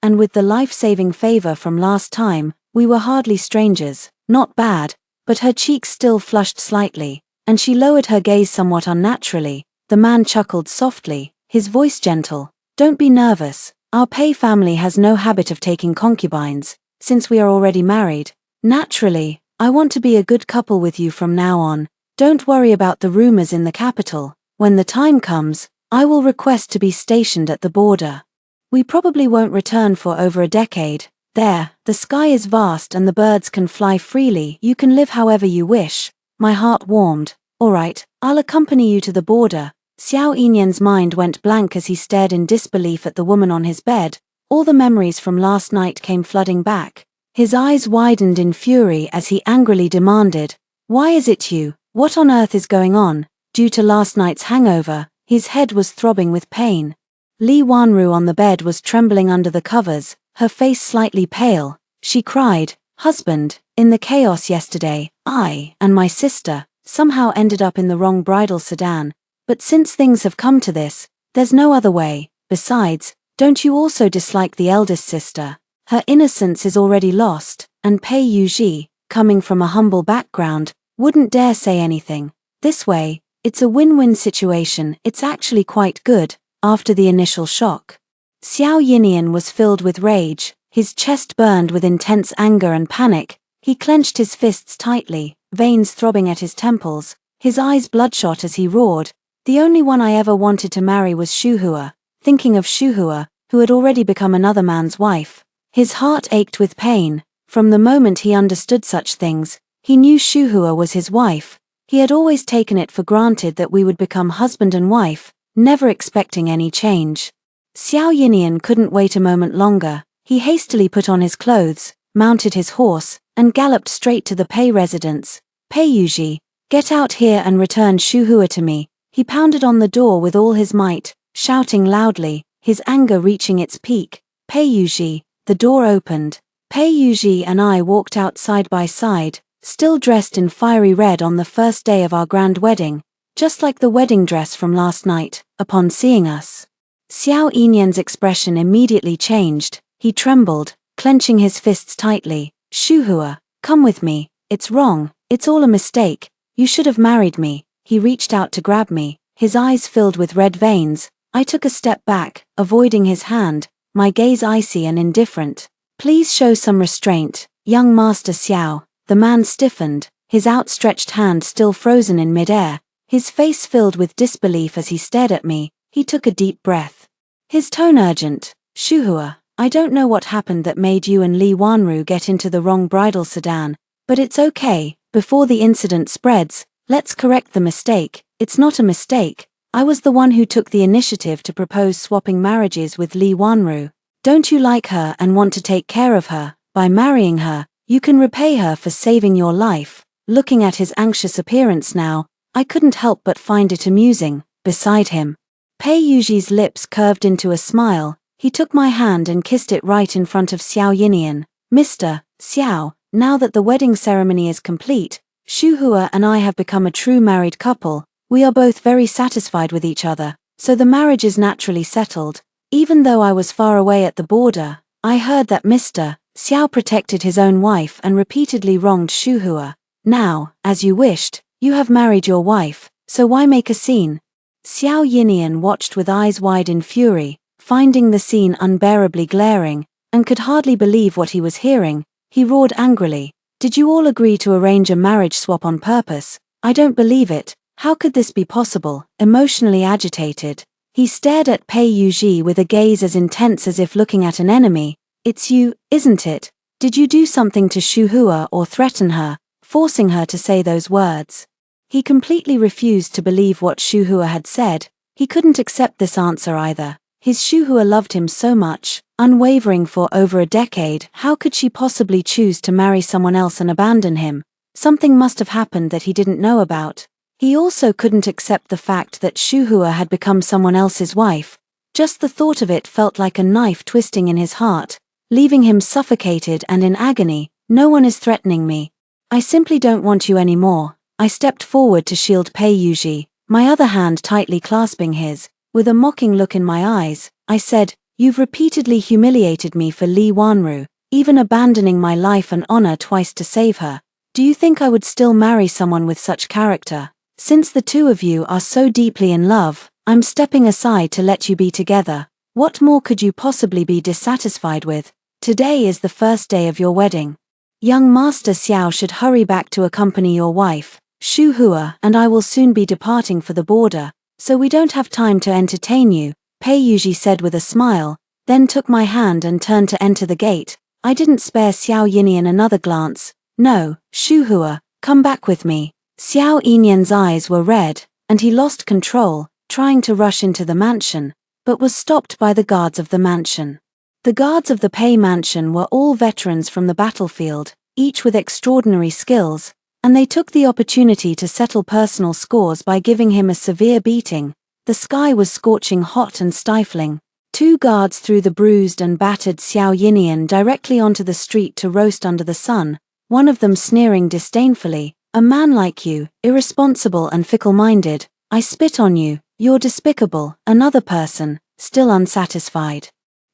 And with the life-saving favor from last time, we were hardly strangers. Not bad, but her cheeks still flushed slightly, and she lowered her gaze somewhat unnaturally. The man chuckled softly, his voice gentle. "Don't be nervous. Our Pei family has no habit of taking concubines, since we are already married. Naturally, I want to be a good couple with you from now on. Don't worry about the rumors in the capital. When the time comes, I will request to be stationed at the border. We probably won't return for over a decade. There, the sky is vast and the birds can fly freely. You can live however you wish." My heart warmed. "All right, I'll accompany you to the border." Xiao Yinyan's mind went blank as he stared in disbelief at the woman on his bed. All the memories from last night came flooding back. His eyes widened in fury as he angrily demanded, "Why is it you? What on earth is going on?" Due to last night's hangover, his head was throbbing with pain. Li Wanru on the bed was trembling under the covers, her face slightly pale. She cried, "Husband, in the chaos yesterday, I and my sister somehow ended up in the wrong bridal sedan. But since things have come to this, there's no other way. Besides, don't you also dislike the eldest sister? Her innocence is already lost, and Pei Yuji, coming from a humble background, wouldn't dare say anything. This way, it's a win-win situation. It's actually quite good, after the initial shock." Xiao Yinian was filled with rage, his chest burned with intense anger and panic. He clenched his fists tightly, veins throbbing at his temples, his eyes bloodshot as he roared, "The only one I ever wanted to marry was Shuhua." Thinking of Shuhua, who had already become another man's wife, his heart ached with pain. From the moment he understood such things, he knew Shuhua was his wife. He had always taken it for granted that we would become husband and wife, never expecting any change. Xiao Yinian couldn't wait a moment longer. He hastily put on his clothes, mounted his horse, and galloped straight to the Pei residence. "Pei Yuji, get out here and return Shuhua to me." He pounded on the door with all his might, shouting loudly, his anger reaching its peak. "Pei Yuji." The door opened. Pei Yuji and I walked out side by side, still dressed in fiery red on the first day of our grand wedding, just like the wedding dress from last night. Upon seeing us, Xiao Yinyan's expression immediately changed. He trembled, clenching his fists tightly. "Shuhua, come with me. It's wrong. It's all a mistake. You should have married me." He reached out to grab me, his eyes filled with red veins. I took a step back, avoiding his hand, my gaze icy and indifferent. "Please show some restraint, young Master Xiao." The man stiffened, his outstretched hand still frozen in midair, his face filled with disbelief as he stared at me. He took a deep breath. His tone urgent, "Shuhua, I don't know what happened that made you and Li Wanru get into the wrong bridal sedan, but it's okay. Before the incident spreads, let's correct the mistake." "It's not a mistake. I was the one who took the initiative to propose swapping marriages with Li Wanru. Don't you like her and want to take care of her? By marrying her, you can repay her for saving your life." Looking at his anxious appearance now, I couldn't help but find it amusing. Beside him, Pei Yuji's lips curved into a smile. He took my hand and kissed it right in front of Xiao Yinian. "Mr. Xiao, now that the wedding ceremony is complete, Shuhua and I have become a true married couple. We are both very satisfied with each other, so the marriage is naturally settled. Even though I was far away at the border, I heard that Mr. Xiao protected his own wife and repeatedly wronged Shuhua. Now, as you wished, you have married your wife, so why make a scene?" Xiao Yinian watched with eyes wide in fury, finding the scene unbearably glaring, and could hardly believe what he was hearing. He roared angrily, "Did you all agree to arrange a marriage swap on purpose? I don't believe it. How could this be possible?" Emotionally agitated, he stared at Pei Yuji with a gaze as intense as if looking at an enemy. "It's you, isn't it? Did you do something to Shuhua or threaten her, forcing her to say those words?" He completely refused to believe what Shuhua had said. He couldn't accept this answer either. His Shuhua loved him so much, unwavering for over a decade. How could she possibly choose to marry someone else and abandon him? Something must have happened that he didn't know about. He also couldn't accept the fact that Shuhua had become someone else's wife. Just the thought of it felt like a knife twisting in his heart, leaving him suffocated and in agony. No one is threatening me. I simply don't want you anymore. I stepped forward to shield Pei Yuji, my other hand tightly clasping his. With a mocking look in my eyes, I said, "You've repeatedly humiliated me for Li Wanru, even abandoning my life and honor twice to save her. Do you think I would still marry someone with such character? Since the two of you are so deeply in love, I'm stepping aside to let you be together. What more could you possibly be dissatisfied with? Today is the first day of your wedding. Young Master Xiao should hurry back to accompany your wife, Shu Hua, and I will soon be departing for the border, so we don't have time to entertain you," Pei Yuji said with a smile, then took my hand and turned to enter the gate. I didn't spare Xiao Yinian another glance. "No, Shu Hua, come back with me." Xiao Yinian's eyes were red, and he lost control, trying to rush into the mansion, but was stopped by the guards of the mansion. The guards of the Pei mansion were all veterans from the battlefield, each with extraordinary skills, and they took the opportunity to settle personal scores by giving him a severe beating. The sky was scorching hot and stifling. Two guards threw the bruised and battered Xiao Yinian directly onto the street to roast under the sun, one of them sneering disdainfully, "A man like you, irresponsible and fickle-minded, I spit on you, you're despicable." Another person, still unsatisfied,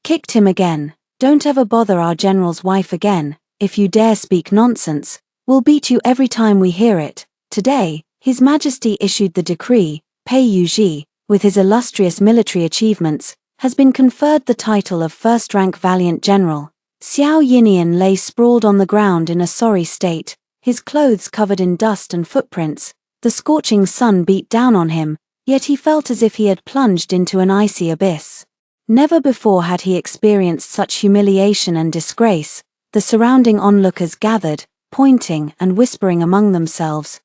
kicked him again. "Don't ever bother our general's wife again. If you dare speak nonsense, we'll beat you every time we hear it." Today, His Majesty issued the decree. Pei Yuji, with his illustrious military achievements, has been conferred the title of first-rank valiant general. Xiao Yinian lay sprawled on the ground in a sorry state, his clothes covered in dust and footprints. The scorching sun beat down on him, yet he felt as if he had plunged into an icy abyss. Never before had he experienced such humiliation and disgrace. The surrounding onlookers gathered, pointing and whispering among themselves.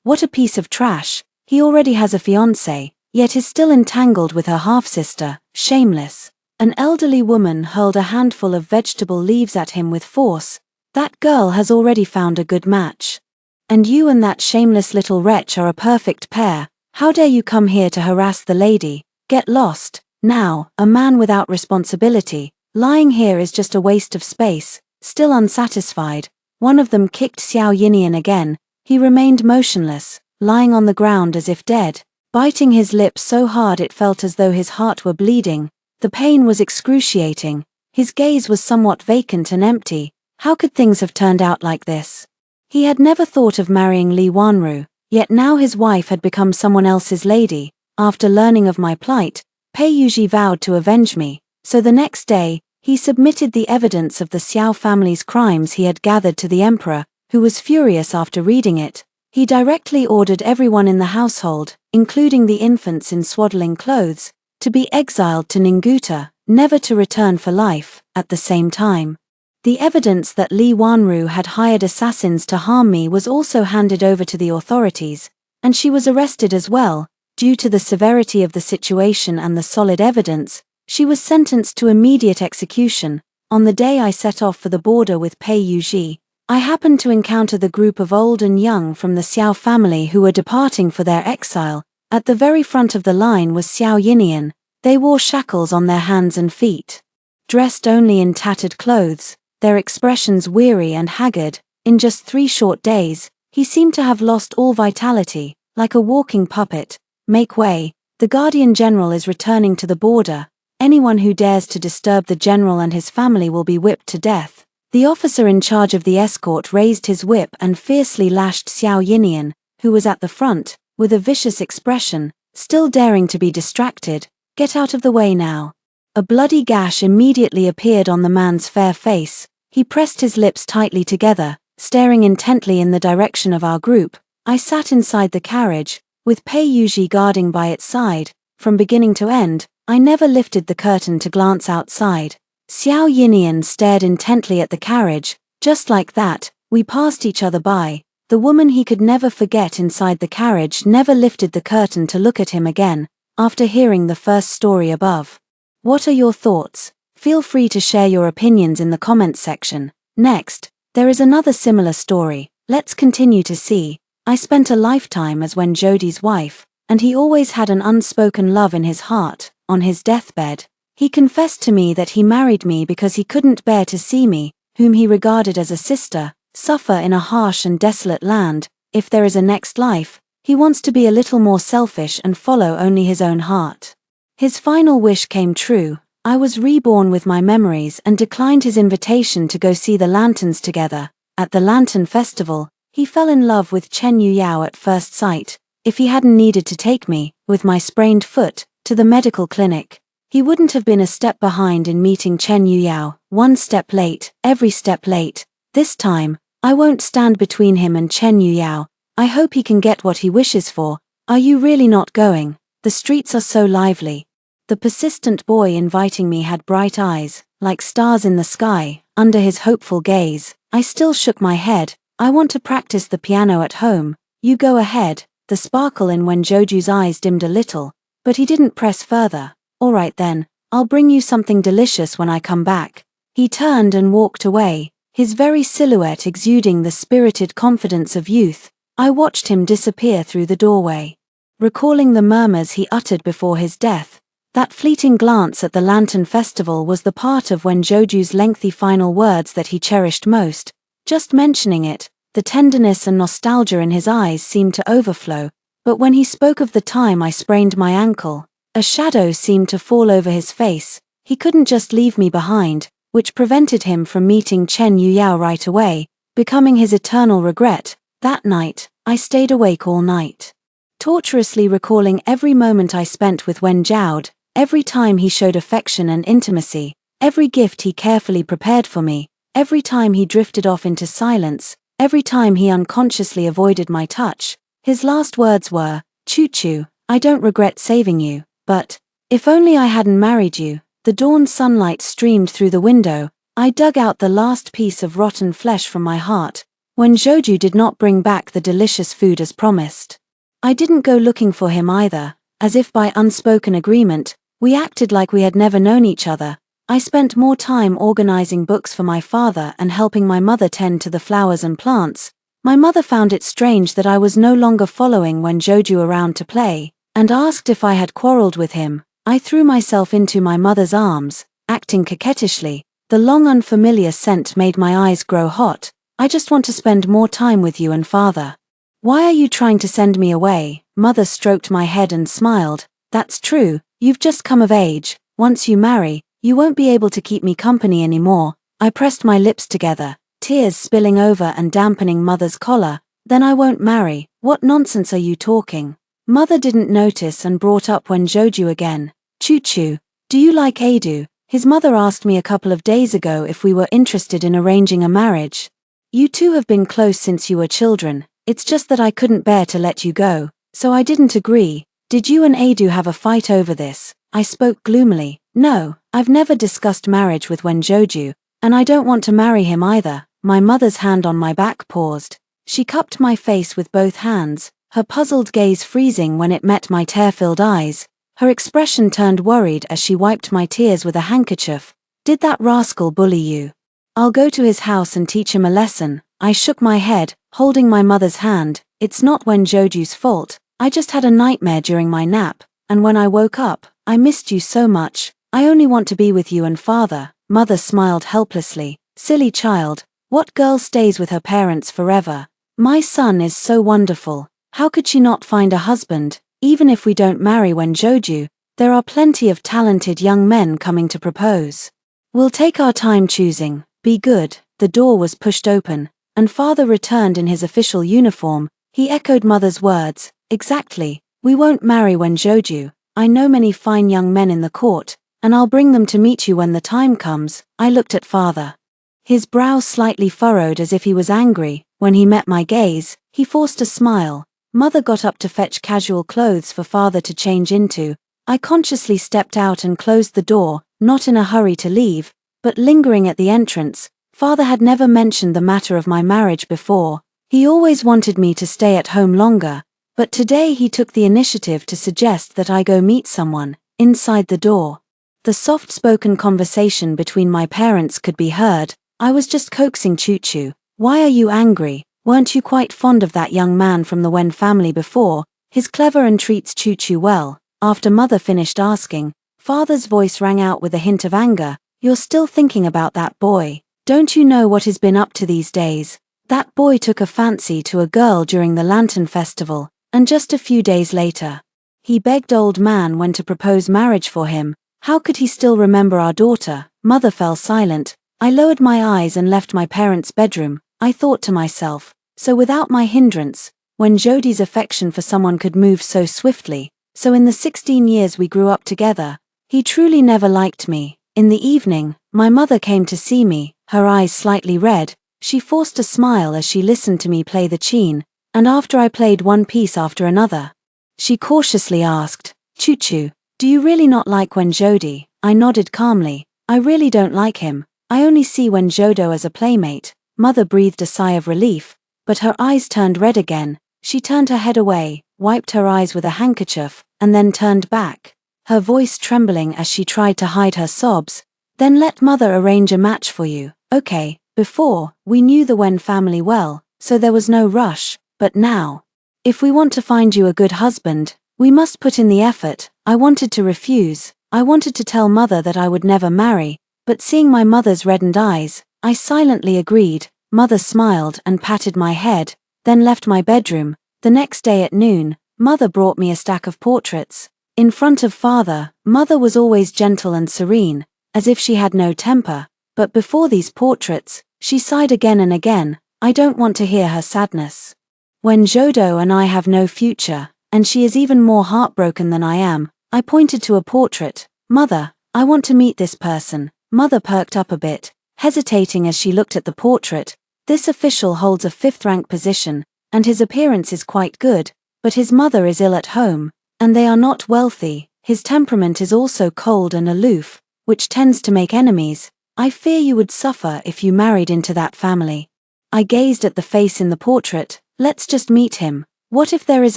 What a piece of trash. He already has a fiancé, yet is still entangled with her half-sister, shameless." An elderly woman hurled a handful of vegetable leaves at him with force. "That girl has already found a good match. And you and that shameless little wretch are a perfect pair. How dare you come here to harass the lady? Get lost. Now, a man without responsibility, lying here is just a waste of space." Still unsatisfied, one of them kicked Xiao Yinian again. He remained motionless, lying on the ground as if dead, biting his lips so hard it felt as though his heart were bleeding. The pain was excruciating. His gaze was somewhat vacant and empty. How could things have turned out like this? He had never thought of marrying Li Wanru, yet now his wife had become someone else's lady. After learning of my plight, Pei Yuji vowed to avenge me, so the next day, he submitted the evidence of the Xiao family's crimes he had gathered to the emperor, who was furious after reading it. He directly ordered everyone in the household, including the infants in swaddling clothes, to be exiled to Ninguta, never to return for life. At the same time, the evidence that Li Wanru had hired assassins to harm me was also handed over to the authorities, and she was arrested as well. Due to the severity of the situation and the solid evidence, she was sentenced to immediate execution. On the day I set off for the border with Pei Yuji, I happened to encounter the group of old and young from the Xiao family who were departing for their exile. At the very front of the line was Xiao Yinian. They wore shackles on their hands and feet, dressed only in tattered clothes, their expressions weary and haggard. In just 3 short days, he seemed to have lost all vitality, like a walking puppet. "Make way, the Guardian General is returning to the border. Anyone who dares to disturb the general and his family will be whipped to death." The officer in charge of the escort raised his whip and fiercely lashed Xiao Yinian, who was at the front, with a vicious expression, still daring to be distracted. "Get out of the way now." A bloody gash immediately appeared on the man's fair face. He pressed his lips tightly together, staring intently in the direction of our group. I sat inside the carriage, with Pei Yuji guarding by its side. From beginning to end, I never lifted the curtain to glance outside. Xiao Yinian stared intently at the carriage. Just like that, we passed each other by. The woman he could never forget inside the carriage never lifted the curtain to look at him again, after hearing the first story above. What are your thoughts? Feel free to share your opinions in the comments section. Next, there is another similar story. Let's continue to see. I spent a lifetime as Wenjodi's wife, and he always had an unspoken love in his heart. On his deathbed, he confessed to me that he married me because he couldn't bear to see me, whom he regarded as a sister, suffer in a harsh and desolate land. If there is a next life, he wants to be a little more selfish and follow only his own heart. His final wish came true. I was reborn with my memories and declined his invitation to go see the lanterns together. At the Lantern Festival, he fell in love with Chen Yuyao at first sight. If he hadn't needed to take me, with my sprained foot, to the medical clinic, he wouldn't have been a step behind in meeting Chen Yuyao. One step late, every step late. This time, I won't stand between him and Chen Yuyao. I hope he can get what he wishes for. Are you really not going? The streets are so lively. The persistent boy inviting me had bright eyes, like stars in the sky. Under his hopeful gaze, I still shook my head. I want to practice the piano at home. You go ahead. The sparkle in Wenjoju's eyes dimmed a little, but he didn't press further. All right then, I'll bring you something delicious when I come back. He turned and walked away, his very silhouette exuding the spirited confidence of youth. I watched him disappear through the doorway. Recalling the murmurs he uttered before his death, that fleeting glance at the Lantern Festival was the part of Wenjoju's lengthy final words that he cherished most. Just mentioning it, the tenderness and nostalgia in his eyes seemed to overflow, but when he spoke of the time I sprained my ankle, a shadow seemed to fall over his face. He couldn't just leave me behind, which prevented him from meeting Chen Yuyao right away, becoming his eternal regret. That night, I stayed awake all night, torturously recalling every moment I spent with Wen Jiaod, every time he showed affection and intimacy, every gift he carefully prepared for me, every time he drifted off into silence, every time he unconsciously avoided my touch. His last words were, "Choo-choo, I don't regret saving you, but if only I hadn't married you." The dawn sunlight streamed through the window. I dug out the last piece of rotten flesh from my heart. When Joju did not bring back the delicious food as promised, I didn't go looking for him either. As if by unspoken agreement, we acted like we had never known each other. I spent more time organizing books for my father and helping my mother tend to the flowers and plants. My mother found it strange that I was no longer following Wen Joju around to play, and asked if I had quarreled with him. I threw myself into my mother's arms, acting coquettishly. The long unfamiliar scent made my eyes grow hot. "I just want to spend more time with you and father." "Why are you trying to send me away?" Mother stroked my head and smiled. "That's true, you've just come of age. Once you marry, you won't be able to keep me company anymore." I pressed my lips together, tears spilling over and dampening Mother's collar. "Then I won't marry. What nonsense are you talking?" Mother didn't notice and brought up Wen Joju again. "Choo-choo, do you like Adu? His mother asked me a couple of days ago if we were interested in arranging a marriage. You two have been close since you were children. It's just that I couldn't bear to let you go, so I didn't agree." "Did you and Adu have a fight over this?" I spoke gloomily. "No, I've never discussed marriage with Wen Joju, and I don't want to marry him either." My mother's hand on my back paused. She cupped my face with both hands, her puzzled gaze freezing when it met my tear-filled eyes. Her expression turned worried as she wiped my tears with a handkerchief. "Did that rascal bully you? I'll go to his house and teach him a lesson." I shook my head, holding my mother's hand. "It's not Wen Joju's fault. I just had a nightmare during my nap, and when I woke up, I missed you so much. I only want to be with you and father." Mother smiled helplessly. "Silly child, what girl stays with her parents forever? My son is so wonderful. How could she not find a husband? Even if we don't marry Wen Joju, there are plenty of talented young men coming to propose. We'll take our time choosing. Be good." The door was pushed open, and father returned in his official uniform. He echoed Mother's words. "Exactly. We won't marry Wen Joju. I know many fine young men in the court, and I'll bring them to meet you when the time comes." I looked at father. His brow slightly furrowed as if he was angry. When he met my gaze, he forced a smile. Mother got up to fetch casual clothes for father to change into. I consciously stepped out and closed the door, not in a hurry to leave, but lingering at the entrance. Father had never mentioned the matter of my marriage before. He always wanted me to stay at home longer, but today he took the initiative to suggest that I go meet someone. Inside the door, the soft-spoken conversation between my parents could be heard. I was just coaxing Choo-choo. "Why are you angry? Weren't you quite fond of that young man from the Wen family before? He's clever and treats Choo-Choo well." After mother finished asking, father's voice rang out with a hint of anger. "You're still thinking about that boy. Don't you know what he's been up to these days? That boy took a fancy to a girl during the Lantern Festival, and just a few days later, he begged old man Wen to propose marriage for him. How could he still remember our daughter?" Mother fell silent. I lowered my eyes and left my parents' bedroom. I thought to myself, so without my hindrance, when Jodie's affection for someone could move so swiftly, so in the 16 years we grew up together, he truly never liked me. In the evening, my mother came to see me, her eyes slightly red. She forced a smile as she listened to me play the cheen, and after I played one piece after another, she cautiously asked, "Choo-Choo, do you really not like Wen Jodie?" I nodded calmly. "I really don't like him. I only see Wen Jodo as a playmate." Mother breathed a sigh of relief, but her eyes turned red again. She turned her head away, wiped her eyes with a handkerchief, and then turned back, her voice trembling as she tried to hide her sobs. "Then let mother arrange a match for you, okay?" Before, we knew the Wen family well, so there was no rush, but now, if we want to find you a good husband, we must put in the effort. I wanted to refuse. I wanted to tell mother that I would never marry, but seeing my mother's reddened eyes, I silently agreed. Mother smiled and patted my head, then left my bedroom. The next day at noon, mother brought me a stack of portraits. In front of father, mother was always gentle and serene, as if she had no temper, but before these portraits, she sighed again and again. I don't want to hear her sadness. When Jodo and I have no future, and she is even more heartbroken than I am, I pointed to a portrait. "Mother, I want to meet this person." Mother perked up a bit, hesitating as she looked at the portrait. "This official holds a 5th-rank position, and his appearance is quite good, but his mother is ill at home, and they are not wealthy. His temperament is also cold and aloof, which tends to make enemies. I fear you would suffer if you married into that family." I gazed at the face in the portrait. "Let's just meet him. What if there is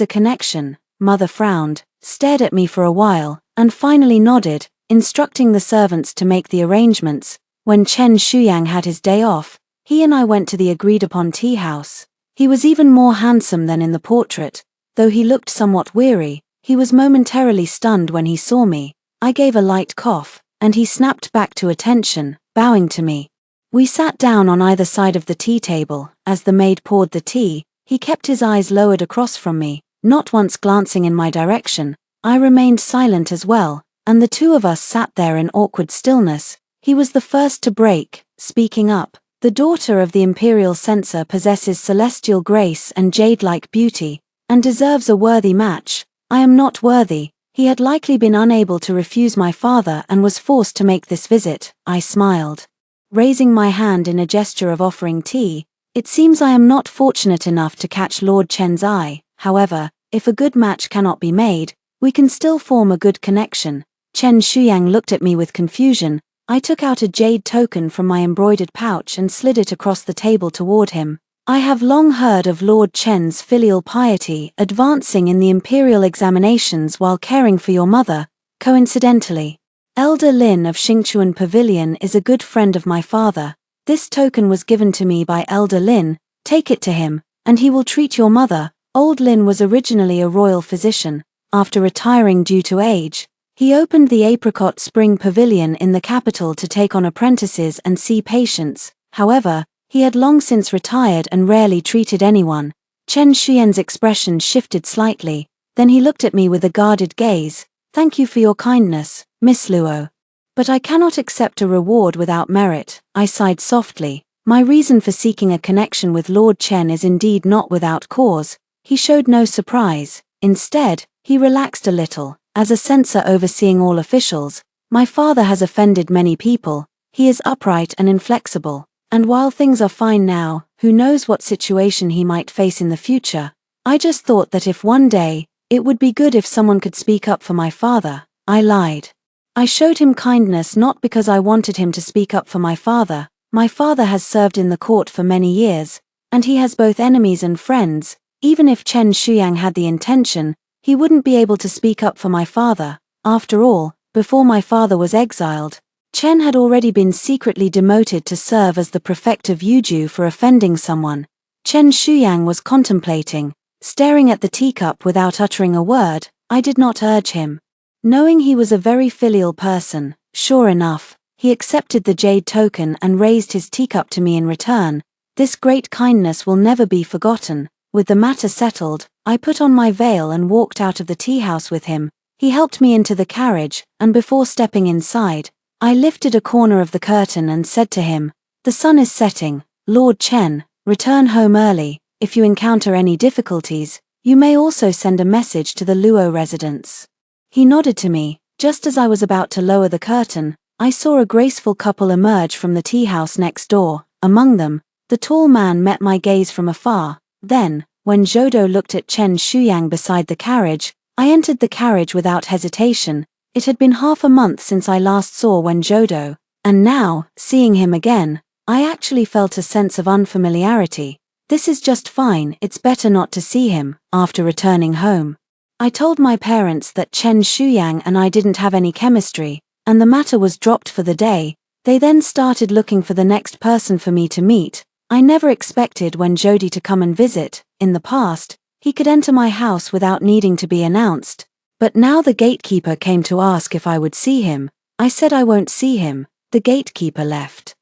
a connection?" Mother frowned, stared at me for a while, and finally nodded, instructing the servants to make the arrangements. When Chen Shuyang had his day off, he and I went to the agreed-upon tea house. He was even more handsome than in the portrait, though he looked somewhat weary. He was momentarily stunned when he saw me. I gave a light cough, and he snapped back to attention, bowing to me. We sat down on either side of the tea table. As the maid poured the tea, he kept his eyes lowered across from me, not once glancing in my direction. I remained silent as well, and the two of us sat there in awkward stillness. He was the first to break, speaking up. "The daughter of the imperial censor possesses celestial grace and jade-like beauty, and deserves a worthy match. I am not worthy." He had likely been unable to refuse my father and was forced to make this visit. I smiled, raising my hand in a gesture of offering tea. "It seems I am not fortunate enough to catch Lord Chen's eye. However, if a good match cannot be made, we can still form a good connection." Chen Shuyang looked at me with confusion. I took out a jade token from my embroidered pouch and slid it across the table toward him. "I have long heard of Lord Chen's filial piety, advancing in the imperial examinations while caring for your mother. Coincidentally, Elder Lin of Xingchuan Pavilion is a good friend of my father. This token was given to me by Elder Lin. Take it to him, and he will treat your mother." Old Lin was originally a royal physician. After retiring due to age, he opened the Apricot Spring Pavilion in the capital to take on apprentices and see patients. However, he had long since retired and rarely treated anyone. Chen Xuyan's expression shifted slightly, then he looked at me with a guarded gaze. "Thank you for your kindness, Miss Luo. But I cannot accept a reward without merit." I sighed softly. My reason for seeking a connection with Lord Chen is indeed not without cause. He showed no surprise. Instead, he relaxed a little. "As a censor overseeing all officials, my father has offended many people. He is upright and inflexible, and while things are fine now, who knows what situation he might face in the future. I just thought that if one day, it would be good if someone could speak up for my father." I lied. I showed him kindness not because I wanted him to speak up for my father. My father has served in the court for many years, and he has both enemies and friends. Even if Chen Shuyang had the intention, he wouldn't be able to speak up for my father. After all, before my father was exiled, Chen had already been secretly demoted to serve as the prefect of Yuju for offending someone. Chen Shuyang was contemplating, staring at the teacup without uttering a word. I did not urge him. Knowing he was a very filial person, sure enough, he accepted the jade token and raised his teacup to me in return. This great kindness will never be forgotten. With the matter settled, I put on my veil and walked out of the tea house with him. He helped me into the carriage, and before stepping inside, I lifted a corner of the curtain and said to him, "The sun is setting, Lord Chen, return home early. If you encounter any difficulties, you may also send a message to the Luo residents." He nodded to me. Just as I was about to lower the curtain, I saw a graceful couple emerge from the tea house next door. Among them, the tall man met my gaze from afar. Then, when Zhoudo looked at Chen Shuyang beside the carriage, I entered the carriage without hesitation. It had been half a month since I last saw Wen Zhoudo, and now, seeing him again, I actually felt a sense of unfamiliarity. This is just fine, it's better not to see him. After returning home, I told my parents that Chen Shuyang and I didn't have any chemistry, and the matter was dropped for the day. They then started looking for the next person for me to meet. I never expected Wen Zhoudo to come and visit. In the past, he could enter my house without needing to be announced. But now the gatekeeper came to ask if I would see him. I said I won't see him. The gatekeeper left,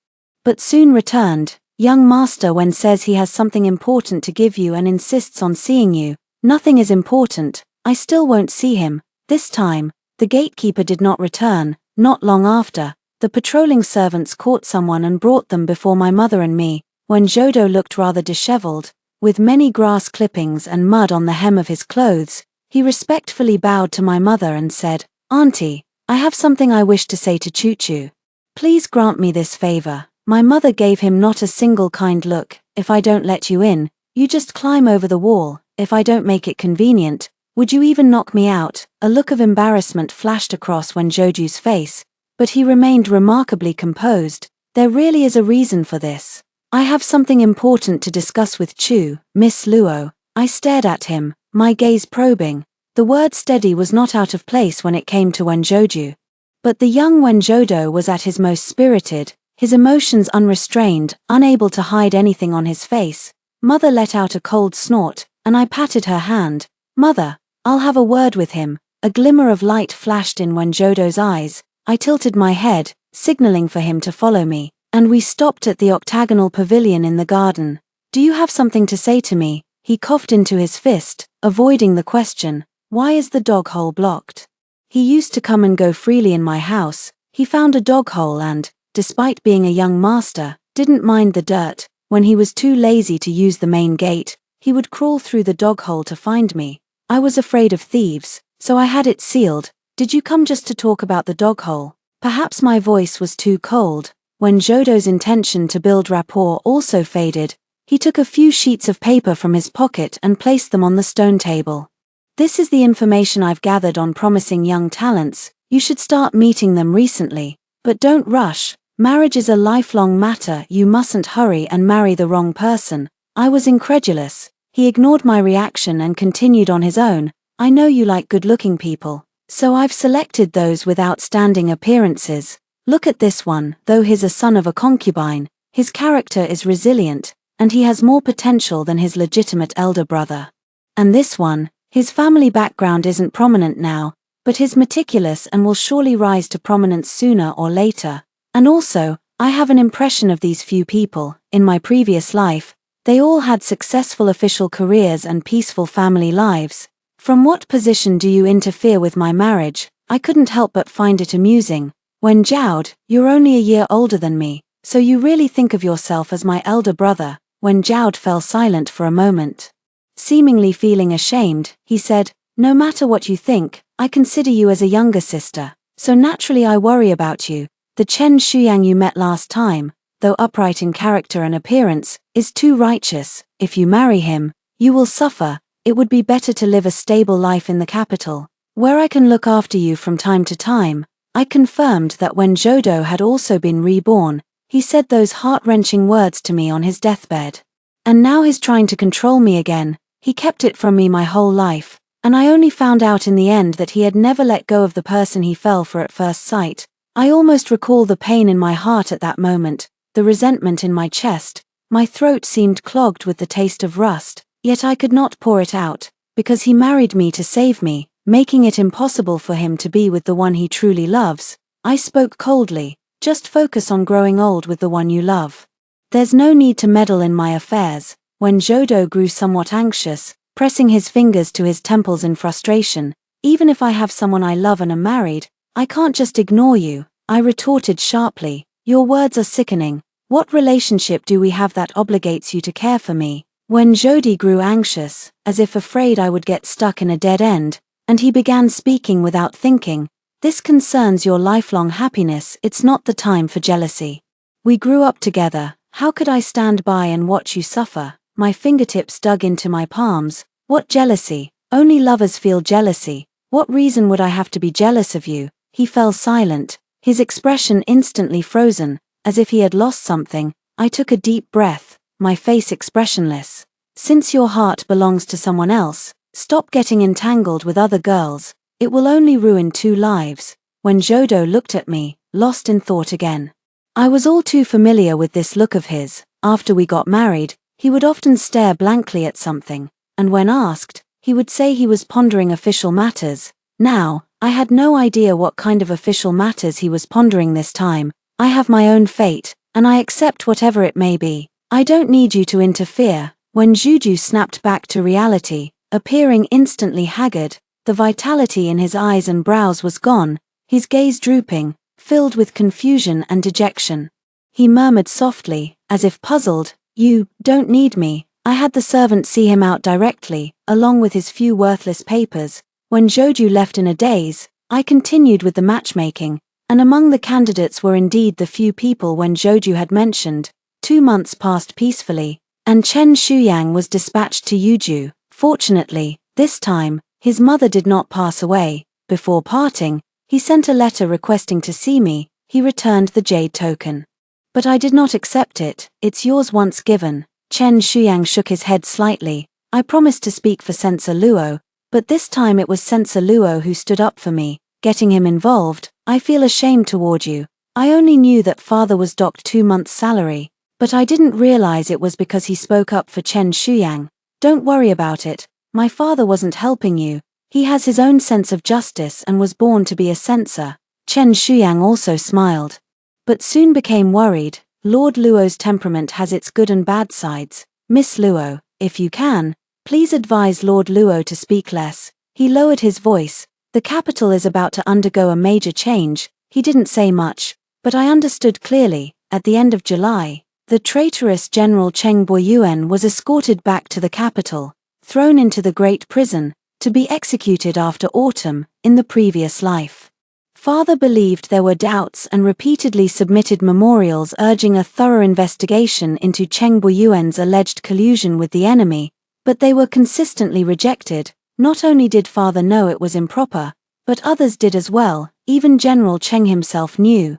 but soon returned. "Young master Wen says he has something important to give you and insists on seeing you." "Nothing is important. I still won't see him." This time, the gatekeeper did not return. Not long after, the patrolling servants caught someone and brought them before my mother and me. When Zhoudo looked rather disheveled, with many grass clippings and mud on the hem of his clothes, he respectfully bowed to my mother and said, "Auntie, I have something I wish to say to Chuchu. Please grant me this favor." My mother gave him not a single kind look. "If I don't let you in, you just climb over the wall. If I don't make it convenient, would you even knock me out?" A look of embarrassment flashed across Wen Zhoudu's face, but he remained remarkably composed. "There really is a reason for this. I have something important to discuss with Chu, Miss Luo." I stared at him, my gaze probing. The word steady was not out of place when it came to Wen Zhoudu. But the young Wen Zhoudu was at his most spirited, his emotions unrestrained, unable to hide anything on his face. Mother let out a cold snort, and I patted her hand. "Mother, I'll have a word with him." A glimmer of light flashed in Wen Zhoudu's eyes. I tilted my head, signaling for him to follow me, and we stopped at the octagonal pavilion in the garden. "Do you have something to say to me?" He coughed into his fist, avoiding the question. "Why is the dog hole blocked?" He used to come and go freely in my house. He found a dog hole and, despite being a young master, didn't mind the dirt. When he was too lazy to use the main gate, he would crawl through the dog hole to find me. I was afraid of thieves, so I had it sealed. "Did you come just to talk about the dog hole?" Perhaps my voice was too cold. When Zhoudo's intention to build rapport also faded, he took a few sheets of paper from his pocket and placed them on the stone table. "This is the information I've gathered on promising young talents. You should start meeting them recently. But don't rush. Marriage is a lifelong matter. You mustn't hurry and marry the wrong person." I was incredulous. He ignored my reaction and continued on his own. "I know you like good-looking people, so I've selected those with outstanding appearances. Look at this one. Though he's a son of a concubine, his character is resilient, and he has more potential than his legitimate elder brother. And this one, his family background isn't prominent now, but he's meticulous and will surely rise to prominence sooner or later. And also, I have an impression of these few people. In my previous life, they all had successful official careers and peaceful family lives. From what position do you interfere with my marriage?" I couldn't help but find it amusing. "When Zhoude, you're only a year older than me, so you really think of yourself as my elder brother." When Zhoude fell silent for a moment, seemingly feeling ashamed, he said, "No matter what you think, I consider you as a younger sister, so naturally I worry about you. The Chen Shuyang you met last time, though upright in character and appearance, is too righteous. If you marry him, you will suffer. It would be better to live a stable life in the capital, where I can look after you from time to time." I confirmed that when Zhoudo had also been reborn, he said those heart-wrenching words to me on his deathbed. And now he's trying to control me again. He kept it from me my whole life, and I only found out in the end that he had never let go of the person he fell for at first sight. I almost recall the pain in my heart at that moment, the resentment in my chest. My throat seemed clogged with the taste of rust, yet I could not pour it out, because he married me to save me, making it impossible for him to be with the one he truly loves. I spoke coldly. Just focus on growing old with the one you love. There's no need to meddle in my affairs. When Jodo grew somewhat anxious, pressing his fingers to his temples in frustration, even if I have someone I love and am married, I can't just ignore you, I retorted sharply. Your words are sickening. What relationship do we have that obligates you to care for me? When Jody grew anxious, as if afraid I would get stuck in a dead end, and he began speaking without thinking, this concerns your lifelong happiness, it's not the time for jealousy. We grew up together, how could I stand by and watch you suffer? My fingertips dug into my palms. What jealousy? Only lovers feel jealousy. What reason would I have to be jealous of you? He fell silent, his expression instantly frozen, as if he had lost something. I took a deep breath, my face expressionless. Since your heart belongs to someone else, stop getting entangled with other girls. It will only ruin two lives. When Jodo looked at me, lost in thought again. I was all too familiar with this look of his. After we got married, he would often stare blankly at something, and when asked, he would say he was pondering official matters. Now, I had no idea what kind of official matters he was pondering this time. I have my own fate, and I accept whatever it may be. I don't need you to interfere. When Juju snapped back to reality, appearing instantly haggard, the vitality in his eyes and brows was gone, his gaze drooping, filled with confusion and dejection. He murmured softly, as if puzzled, "You don't need me." I had the servant see him out directly, along with his few worthless papers. When Joju left in a daze, I continued with the matchmaking, and among the candidates were indeed the few people when Joju had mentioned. 2 months passed peacefully, and Chen Shuyang was dispatched to Yuju. Fortunately, this time, his mother did not pass away. Before parting, he sent a letter requesting to see me. He returned the jade token. But I did not accept it. It's yours once given. Chen Shuyang shook his head slightly. I promised to speak for Sensor Luo, but this time it was Sensor Luo who stood up for me, getting him involved. I feel ashamed toward you. I only knew that father was docked 2 months' salary, but I didn't realize it was because he spoke up for Chen Shuyang. Don't worry about it. My father wasn't helping you. He has his own sense of justice and was born to be a censor. Chen Shuyang also smiled, but soon became worried. Lord Luo's temperament has its good and bad sides. Miss Luo, if you can, please advise Lord Luo to speak less. He lowered his voice. The capital is about to undergo a major change. He didn't say much, but I understood clearly. At the end of July, the traitorous General Cheng Boyuan was escorted back to the capital, thrown into the great prison, to be executed after autumn, in the previous life. Father believed there were doubts and repeatedly submitted memorials urging a thorough investigation into Cheng Boyuan's alleged collusion with the enemy, but they were consistently rejected. Not only did father know it was improper, but others did as well. Even General Cheng himself knew.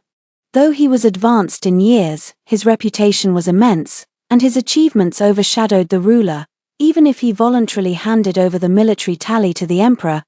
Though he was advanced in years, his reputation was immense, and his achievements overshadowed the ruler. Even if he voluntarily handed over the military tally to the emperor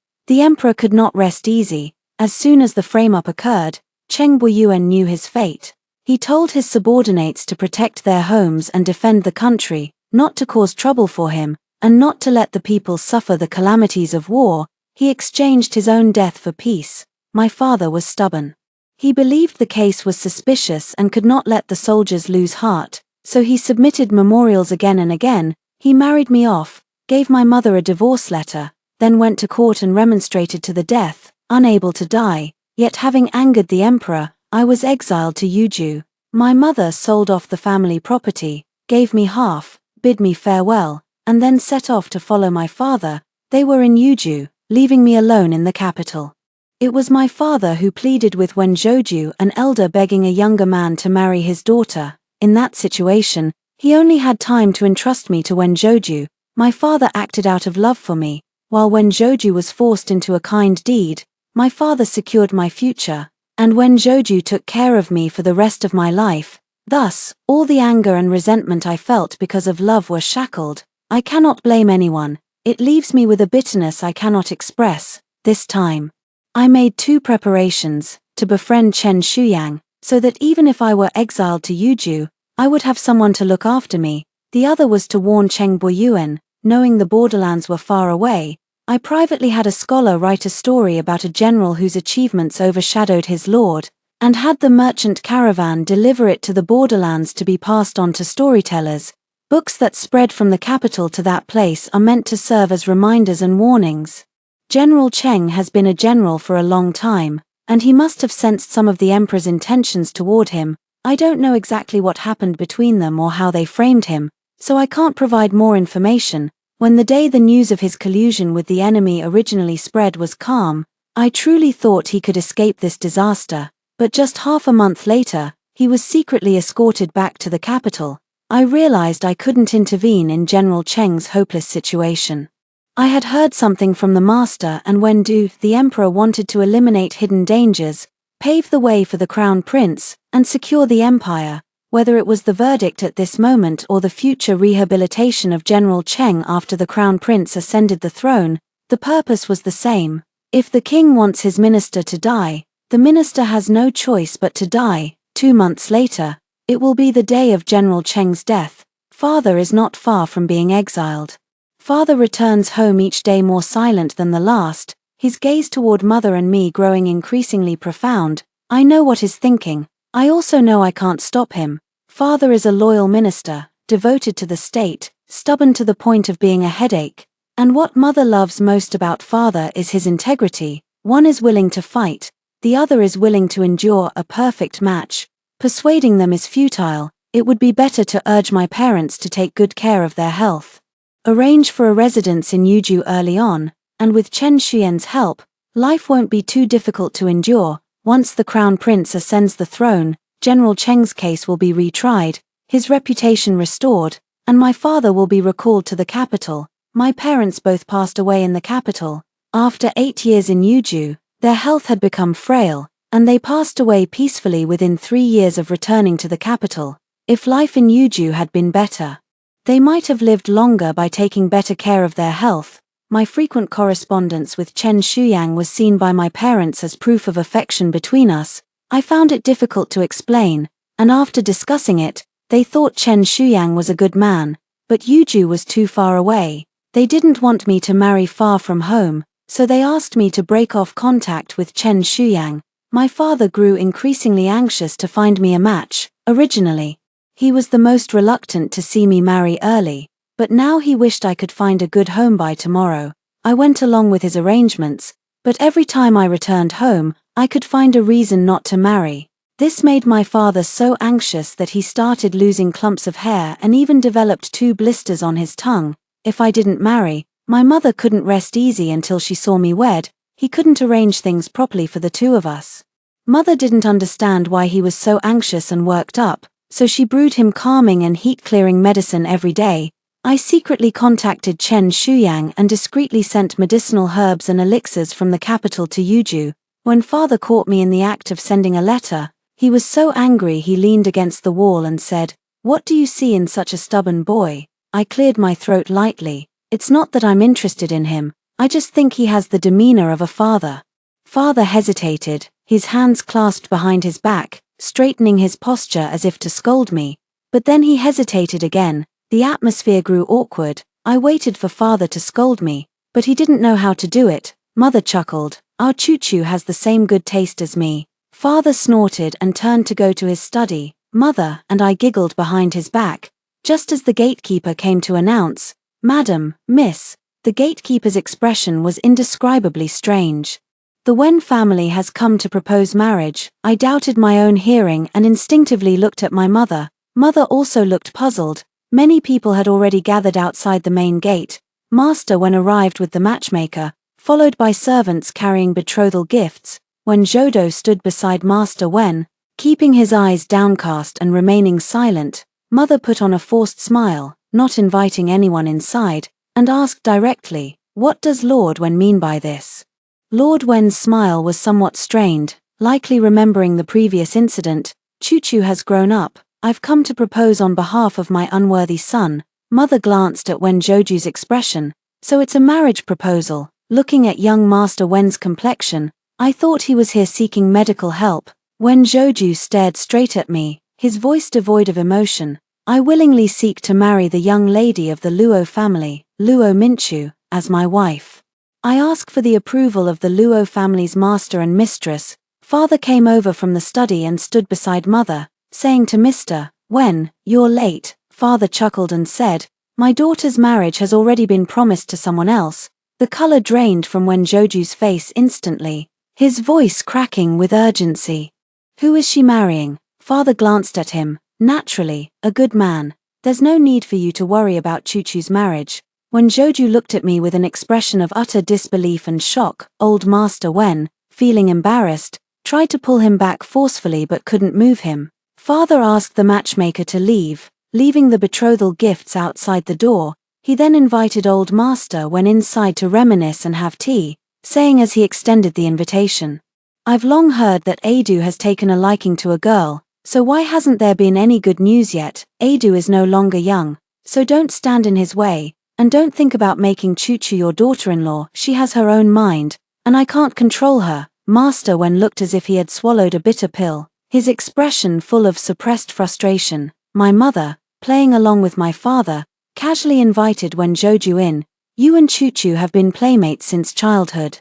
could not rest easy. As soon as the frame-up occurred, Cheng Boyuan knew his fate. He told his subordinates to protect their homes and defend the country, not to cause trouble for him, and not to let the people suffer the calamities of war. He exchanged his own death for peace. My father was stubborn. He believed the case was suspicious and could not let the soldiers lose heart, so he submitted memorials again and again. He married me off, gave my mother a divorce letter, then went to court and remonstrated to the death. Unable to die, yet having angered the emperor, I was exiled to Yuju. My mother sold off the family property, gave me half, bid me farewell, and then set off to follow my father. They were in Yuju, leaving me alone in the capital. It was my father who pleaded with Wen Zhouju, an elder begging a younger man to marry his daughter. In that situation, he only had time to entrust me to Wen Zhouju. My father acted out of love for me, while Wen Zhouju was forced into a kind deed. My father secured my future, and Wen Zhouju took care of me for the rest of my life. Thus, all the anger and resentment I felt because of love were shackled. I cannot blame anyone. It leaves me with a bitterness I cannot express. This time, I made 2 preparations, to befriend Chen Shuyang, so that even if I were exiled to Yuju, I would have someone to look after me. The other was to warn Cheng Boyuan. Knowing the borderlands were far away, I privately had a scholar write a story about a general whose achievements overshadowed his lord, and had the merchant caravan deliver it to the borderlands to be passed on to storytellers. Books that spread from the capital to that place are meant to serve as reminders and warnings. General Cheng has been a general for a long time, and he must have sensed some of the emperor's intentions toward him. I don't know exactly what happened between them or how they framed him, so I can't provide more information. When the day the news of his collusion with the enemy originally spread was calm, I truly thought he could escape this disaster, but just half a month later, he was secretly escorted back to the capital. I realized I couldn't intervene in General Cheng's hopeless situation. I had heard something from the master, and when the emperor wanted to eliminate hidden dangers, pave the way for the crown prince, and secure the empire, whether it was the verdict at this moment or the future rehabilitation of General Cheng after the crown prince ascended the throne, the purpose was the same. If the king wants his minister to die, the minister has no choice but to die. 2 months later, it will be the day of General Cheng's death. Father is not far from being exiled. Father returns home each day more silent than the last, his gaze toward mother and me growing increasingly profound. I know what he's thinking. I also know I can't stop him. Father is a loyal minister, devoted to the state, stubborn to the point of being a headache. And what mother loves most about father is his integrity. One is willing to fight, the other is willing to endure a perfect match. Persuading them is futile. It would be better to urge my parents to take good care of their health. Arrange for a residence in Yuju early on, and with Chen Xuyan's help, life won't be too difficult to endure. Once the crown prince ascends the throne, General Cheng's case will be retried, his reputation restored, and my father will be recalled to the capital. My parents both passed away in the capital. After 8 years in Yuju, their health had become frail, and they passed away peacefully within 3 years of returning to the capital. If life in Yuju had been better, they might have lived longer by taking better care of their health. My frequent correspondence with Chen Shuyang was seen by my parents as proof of affection between us. I found it difficult to explain, and after discussing it, they thought Chen Shuyang was a good man, but Yuju was too far away. They didn't want me to marry far from home, so they asked me to break off contact with Chen Shuyang. My father grew increasingly anxious to find me a match. Originally, he was the most reluctant to see me marry early, but now he wished I could find a good home by tomorrow. I went along with his arrangements, but every time I returned home, I could find a reason not to marry. This made my father so anxious that he started losing clumps of hair and even developed 2 blisters on his tongue. If I didn't marry, my mother couldn't rest easy until she saw me wed. He couldn't arrange things properly for the 2 of us. Mother didn't understand why he was so anxious and worked up, so she brewed him calming and heat-clearing medicine every day. I secretly contacted Chen Shuyang and discreetly sent medicinal herbs and elixirs from the capital to Yuju. When father caught me in the act of sending a letter, he was so angry he leaned against the wall and said, "What do you see in such a stubborn boy?" I cleared my throat lightly. It's not that I'm interested in him, I just think he has the demeanor of a father. Father hesitated, his hands clasped behind his back, straightening his posture as if to scold me. But then he hesitated again. The atmosphere grew awkward. I waited for father to scold me, but he didn't know how to do it. Mother chuckled. Our Choo-Choo has the same good taste as me. Father snorted and turned to go to his study. Mother and I giggled behind his back. Just as the gatekeeper came to announce, "Madam, Miss," the gatekeeper's expression was indescribably strange. The Wen family has come to propose marriage. I doubted my own hearing and instinctively looked at my mother. Mother also looked puzzled. Many people had already gathered outside the main gate. Master Wen arrived with the matchmaker, followed by servants carrying betrothal gifts. When Zhoudo stood beside Master Wen, keeping his eyes downcast and remaining silent, Mother put on a forced smile, not inviting anyone inside, and asked directly, "What does Lord Wen mean by this?" Lord Wen's smile was somewhat strained, likely remembering the previous incident. "Choo-Choo has grown up. I've come to propose on behalf of my unworthy son." Mother glanced at Wen Zhouju's expression. "So it's a marriage proposal." Looking at young Master Wen's complexion, I thought he was here seeking medical help. Wen Zhouju stared straight at me. his voice devoid of emotion. "I willingly seek to marry the young lady of the Luo family, Luo Minchu, as my wife. I ask for the approval of the Luo family's master and mistress." Father came over from the study and stood beside mother, saying to Mr. Wen, "You're late." Father chuckled and said, "My daughter's marriage has already been promised to someone else." The color drained from Wen Zhouju's face instantly, his voice cracking with urgency. "Who is she marrying?" Father glanced at him. "Naturally, a good man. There's no need for you to worry about Chuchu's marriage." When Zhouju looked at me with an expression of utter disbelief and shock, old Master Wen, feeling embarrassed, tried to pull him back forcefully but couldn't move him. Father asked the matchmaker to leave, leaving the betrothal gifts outside the door. He then invited old Master Wen inside to reminisce and have tea, saying as he extended the invitation, "I've long heard that Adu has taken a liking to a girl, so why hasn't there been any good news yet? Adu is no longer young, so don't stand in his way, and don't think about making Chuchu your daughter-in-law. She has her own mind, and I can't control her." Master Wen looked as if he had swallowed a bitter pill, his expression full of suppressed frustration. My mother, playing along with my father, casually invited Wen Zhouju in. "You and Chuchu have been playmates since childhood.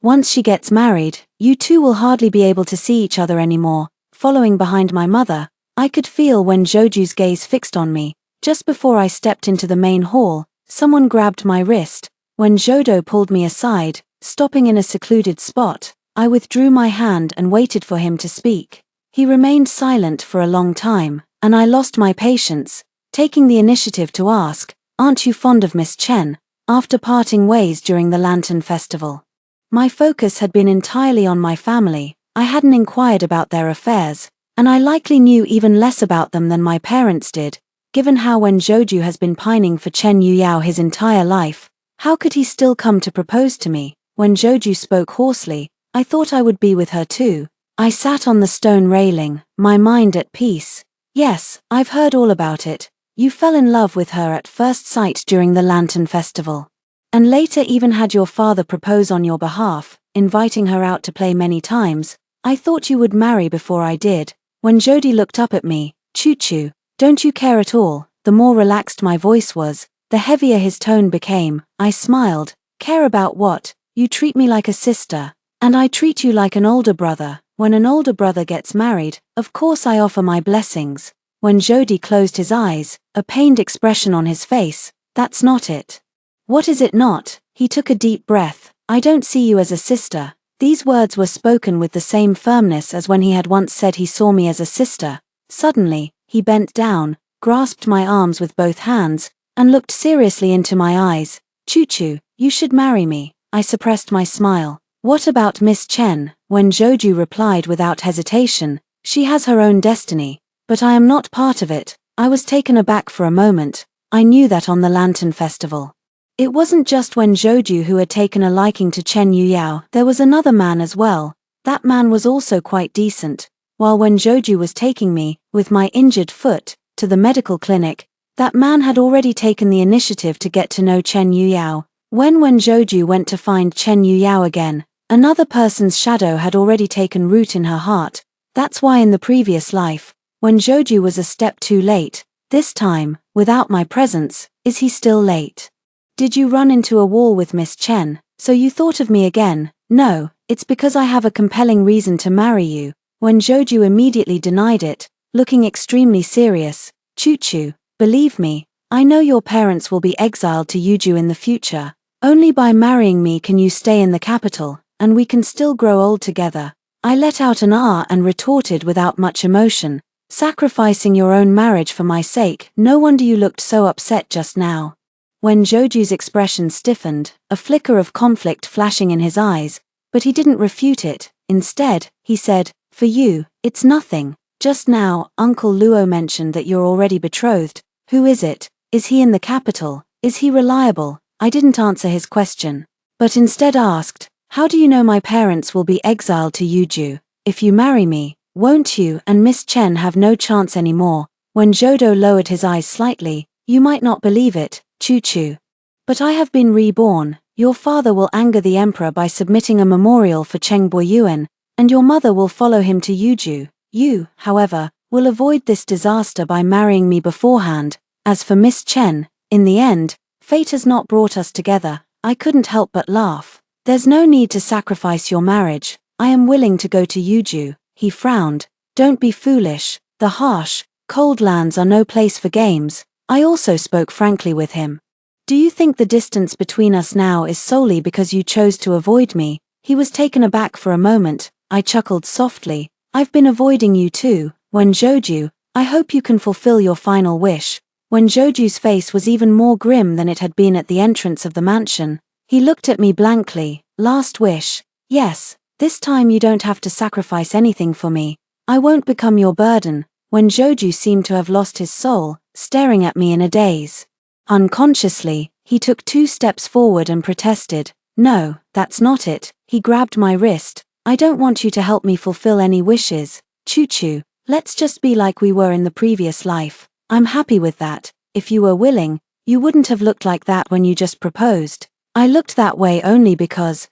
Once she gets married, you two will hardly be able to see each other anymore." Following behind my mother, I could feel Wen Zhouju's gaze fixed on me. Just before I stepped into the main hall, someone grabbed my wrist. When Zhoudu pulled me aside, stopping in a secluded spot, I withdrew my hand and waited for him to speak. He remained silent for a long time, and I lost my patience, taking the initiative to ask, "Aren't you fond of Miss Chen?" After parting ways during the Lantern Festival, my focus had been entirely on my family. I hadn't inquired about their affairs, and I likely knew even less about them than my parents did. Given how Wen Zhouju has been pining for Chen Yuyao his entire life, how could he still come to propose to me? When Zhouju spoke hoarsely, I thought I would be with her too. I sat on the stone railing, my mind at peace. "Yes, I've heard all about it. You fell in love with her at first sight during the Lantern Festival, and later even had your father propose on your behalf, inviting her out to play many times. I thought you would marry before I did." When Jody looked up at me, "Chuchu, don't you care at all?" The more relaxed my voice was, the heavier his tone became. I smiled. "Care about what? You treat me like a sister, and I treat you like an older brother. When an older brother gets married, of course I offer my blessings." When Jody closed his eyes, a pained expression on his face, "That's not it." "What is it not?" He took a deep breath. "I don't see you as a sister." These words were spoken with the same firmness as when he had once said he saw me as a sister. Suddenly, he bent down, grasped my arms with both hands, and looked seriously into my eyes. "Chuchu, you should marry me." I suppressed my smile. "What about Miss Chen?" When Zhouju replied without hesitation, "She has her own destiny, but I am not part of it." I was taken aback for a moment. I knew that on the Lantern Festival, it wasn't just Wen Zhouju who had taken a liking to Chen Yuyao, there was another man as well. That man was also quite decent. While Wen Zhouju was taking me, with my injured foot, to the medical clinic, that man had already taken the initiative to get to know Chen Yuyao. When Wen Zhouju went to find Chen Yuyao again, another person's shadow had already taken root in her heart. That's why in the previous life, Wen Zhouju was a step too late. This time, without my presence, is he still late? "Did you run into a wall with Miss Chen, so you thought of me again?" "No, it's because I have a compelling reason to marry you." When Zhouju immediately denied it, looking extremely serious. "Chuchu, believe me, I know your parents will be exiled to Yuju in the future. Only by marrying me can you stay in the capital, and we can still grow old together." I let out an ah and retorted without much emotion, "Sacrificing your own marriage for my sake? No wonder you looked so upset just now." When Zhouju's expression stiffened, a flicker of conflict flashing in his eyes, but he didn't refute it. Instead, he said, "For you, it's nothing. Just now, Uncle Luo mentioned that you're already betrothed. Who is it? Is he in the capital? Is he reliable?" I didn't answer his question, but instead asked, "How do you know my parents will be exiled to Yuju? If you marry me, won't you and Miss Chen have no chance anymore?" When Zhoudu lowered his eyes slightly, "You might not believe it, Chuchu, but I have been reborn. Your father will anger the emperor by submitting a memorial for Cheng Boyuan, and your mother will follow him to Yuju. You, however, will avoid this disaster by marrying me beforehand. As for Miss Chen, in the end, fate has not brought us together. I couldn't help but laugh. There's no need to sacrifice your marriage. I am willing to go to Yuju. He frowned. Don't be foolish. The harsh, cold lands are no place for games. I also spoke frankly with him. Do you think the distance between us now is solely because you chose to avoid me? He was taken aback for a moment. I chuckled softly. I've been avoiding you too. When Joju, I hope you can fulfill your final wish. When Joju's face was even more grim than it had been at the entrance of the mansion, he looked at me blankly. Last wish. Yes, this time you don't have to sacrifice anything for me. I won't become your burden. When Joju seemed to have lost his soul, staring at me in a daze. Unconsciously, he took 2 steps forward and protested. No, that's not it. He grabbed my wrist. I don't want you to help me fulfill any wishes. Choo-choo, let's just be like we were in the previous life. I'm happy with that. If you were willing, you wouldn't have looked like that when you just proposed. I looked that way only because,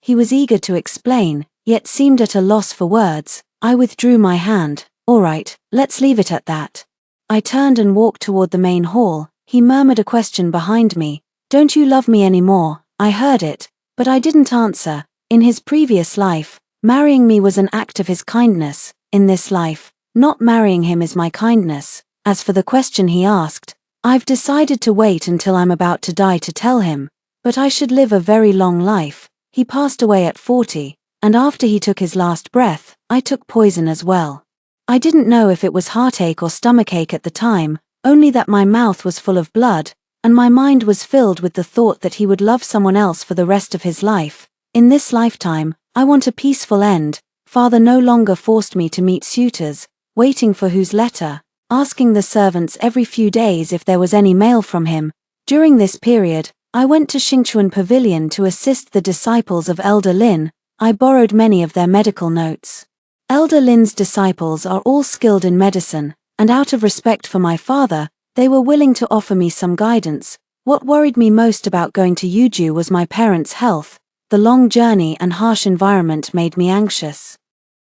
he was eager to explain, yet seemed at a loss for words. I withdrew my hand. All right, let's leave it at that. I turned and walked toward the main hall. He murmured a question behind me. Don't you love me anymore? I heard it, but I didn't answer. In his previous life, marrying me was an act of his kindness. In this life, not marrying him is my kindness. As for the question he asked, I've decided to wait until I'm about to die to tell him. But I should live a very long life. He passed away at 40, and after he took his last breath, I took poison as well. I didn't know if it was heartache or stomachache at the time, only that my mouth was full of blood, and my mind was filled with the thought that he would love someone else for the rest of his life. In this lifetime, I want a peaceful end. Father no longer forced me to meet suitors, waiting for whose letter, asking the servants every few days if there was any mail from him. During this period, I went to Xingchuan Pavilion to assist the disciples of Elder Lin. I borrowed many of their medical notes. Elder Lin's disciples are all skilled in medicine, and out of respect for my father, they were willing to offer me some guidance. What worried me most about going to Yuju was my parents' health. The long journey and harsh environment made me anxious.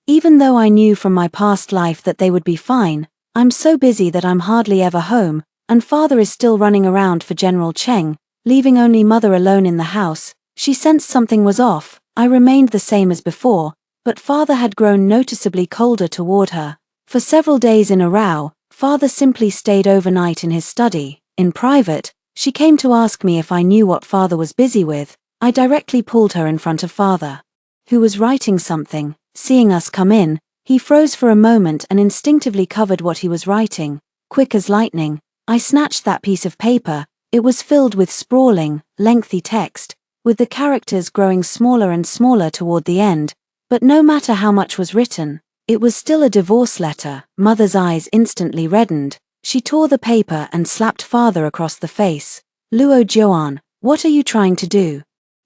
Even though I knew from my past life that they would be fine, I'm so busy that I'm hardly ever home, and father is still running around for General Cheng, leaving only mother alone in the house. She sensed something was off. I remained the same as before, but father had grown noticeably colder toward her. For several days in a row, father simply stayed overnight in his study. In private, she came to ask me if I knew what father was busy with. I directly pulled her in front of father, who was writing something. Seeing us come in, he froze for a moment and instinctively covered what he was writing. Quick as lightning, I snatched that piece of paper. It was filled with sprawling, lengthy text, with the characters growing smaller and smaller toward the end. But no matter how much was written, it was still a divorce letter. Mother's eyes instantly reddened. She tore the paper and slapped father across the face. Luo Joan, what are you trying to do?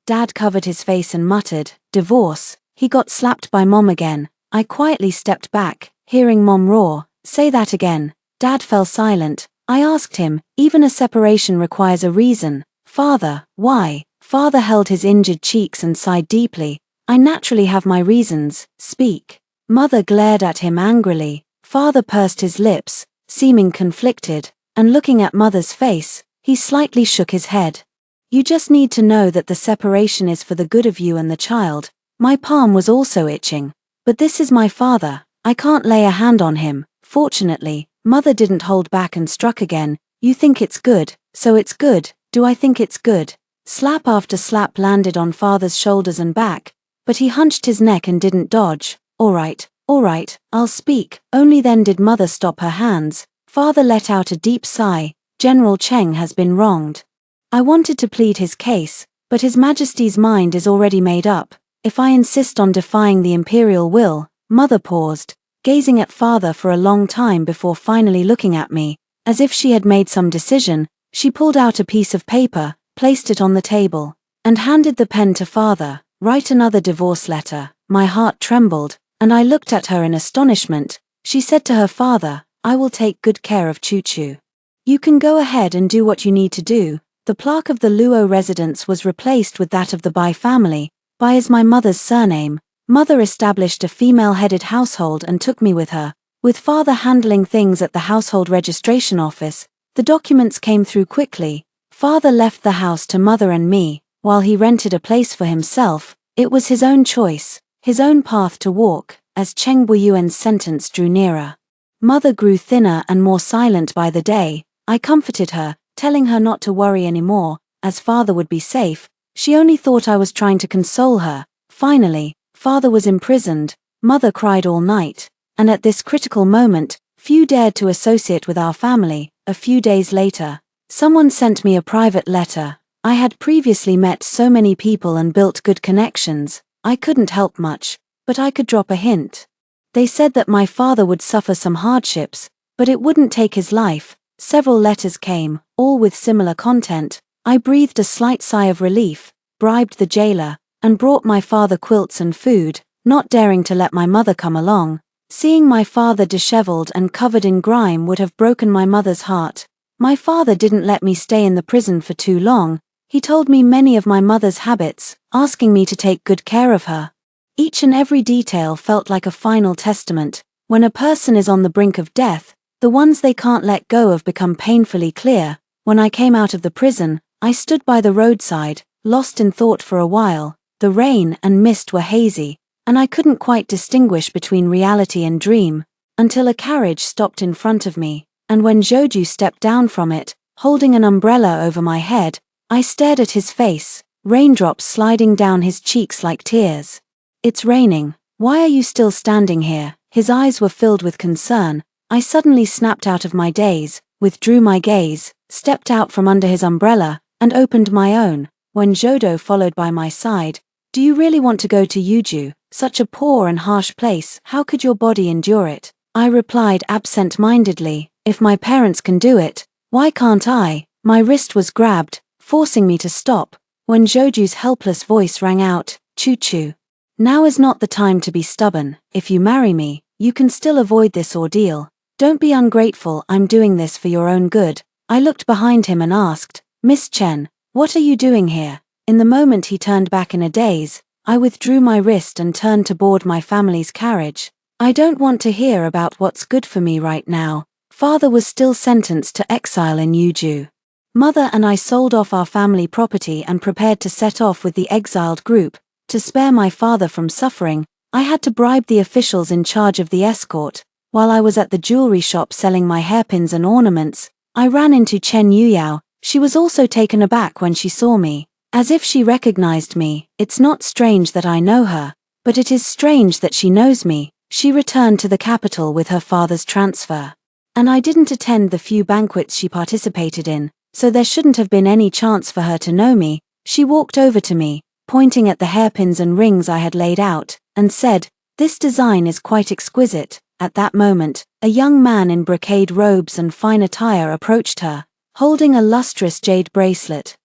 Dad covered his face and muttered, divorce. He got slapped by mom again. I quietly stepped back, hearing mom roar, say that again. Dad fell silent. I asked him, even a separation requires a reason. Father, why? Father held his injured cheeks and sighed deeply. I naturally have my reasons. Speak. Mother glared at him angrily. Father pursed his lips, seeming conflicted, and looking at mother's face, he slightly shook his head. You just need to know that the separation is for the good of you and the child. My palm was also itching. But this is my father. I can't lay a hand on him. Fortunately, mother didn't hold back and struck again. You think it's good, so it's good. Do I think it's good? Slap after slap landed on father's shoulders and back, but he hunched his neck and didn't dodge. All right, I'll speak. Only then did mother stop her hands. Father let out a deep sigh. General Cheng has been wronged. I wanted to plead his case, but His Majesty's mind is already made up. If I insist on defying the imperial will, mother paused, gazing at father for a long time before finally looking at me. As if she had made some decision, she pulled out a piece of paper, placed it on the table, and handed the pen to father. Write another divorce letter. My heart trembled, and I looked at her in astonishment. She said to her father, I will take good care of Choo-Choo. You can go ahead and do what you need to do. The plaque of the Luo residence was replaced with that of the Bai family. Bai is my mother's surname. Mother established a female-headed household and took me with her, With father handling things at the household registration office, the documents came through quickly. Father left the house to mother and me, while he rented a place for himself. It was his own choice, his own path to walk, as Cheng Buyuan's sentence drew nearer. Mother grew thinner and more silent by the day. I comforted her, telling her not to worry anymore, as father would be safe. She only thought I was trying to console her. Finally, father was imprisoned, mother cried all night, and at this critical moment, few dared to associate with our family. A few days later, someone sent me a private letter. I had previously met so many people and built good connections, I couldn't help much, but I could drop a hint. They said that my father would suffer some hardships, but it wouldn't take his life. Several letters came, all with similar content. I breathed a slight sigh of relief, bribed the jailer, and brought my father quilts and food, not daring to let my mother come along. Seeing my father disheveled and covered in grime would have broken my mother's heart. My father didn't let me stay in the prison for too long. He told me many of my mother's habits, asking me to take good care of her. Each and every detail felt like a final testament. When a person is on the brink of death, the ones they can't let go of become painfully clear. When I came out of the prison, I stood by the roadside, lost in thought for a while. The rain and mist were hazy, and I couldn't quite distinguish between reality and dream, until a carriage stopped in front of me, and when Joju stepped down from it, holding an umbrella over my head, I stared at his face, raindrops sliding down his cheeks like tears. "It's raining. Why are you still standing here?" His eyes were filled with concern. I suddenly snapped out of my daze, withdrew my gaze, stepped out from under his umbrella, and opened my own. When Jodo followed by my side, "Do you really want to go to Yuju? Such a poor and harsh place, how could your body endure it?" I replied absent-mindedly, "If my parents can do it, why can't I?" My wrist was grabbed, forcing me to stop, when Joju's helpless voice rang out, "Choo-choo. Now is not the time to be stubborn. If you marry me, you can still avoid this ordeal. Don't be ungrateful, I'm doing this for your own good." I looked behind him and asked, "Miss Chen, what are you doing here?" In the moment he turned back in a daze, I withdrew my wrist and turned to board my family's carriage. I don't want to hear about what's good for me right now. Father was still sentenced to exile in Yuju. Mother and I sold off our family property and prepared to set off with the exiled group. To spare my father from suffering, I had to bribe the officials in charge of the escort. While I was at the jewelry shop selling my hairpins and ornaments, I ran into Chen Yuyao. She was also taken aback when she saw me, as if she recognized me. "It's not strange that I know her, but it is strange that she knows me." She returned to the capital with her father's transfer, and I didn't attend the few banquets she participated in, so there shouldn't have been any chance for her to know me. She walked over to me, pointing at the hairpins and rings I had laid out, and said, "This design is quite exquisite." At that moment, a young man in brocade robes and fine attire approached her, holding a lustrous jade bracelet.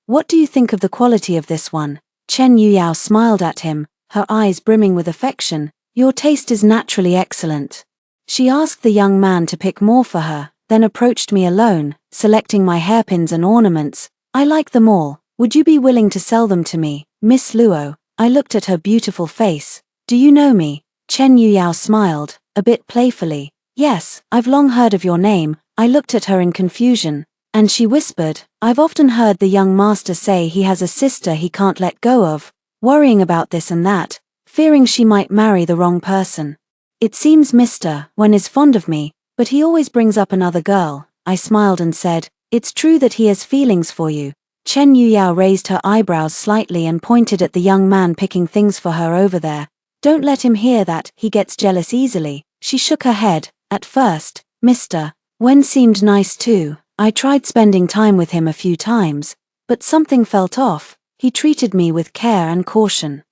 What do you think of the quality of this one?" Chen Yuyao smiled at him, her eyes brimming with affection. "Your taste is naturally excellent." She asked the young man to pick more for her, then approached me alone, selecting my hairpins and ornaments. "I like them all. Would you be willing to sell them to me, Miss Luo?" I looked at her beautiful face. "Do you know me?" Chen Yuyao smiled, a bit playfully. "Yes, I've long heard of your name." I looked at her in confusion, and she whispered, "I've often heard the young master say he has a sister he can't let go of, worrying about this and that, fearing she might marry the wrong person. It seems Mr. Wen is fond of me, but he always brings up another girl." I smiled and said, "It's true that he has feelings for you." Chen Yuyao raised her eyebrows slightly and pointed at the young man picking things for her over there. "Don't let him hear that, he gets jealous easily." She shook her head. "At first, Mr. Wen seemed nice too. I tried spending time with him a few times, but something felt off. He treated me with care and caution,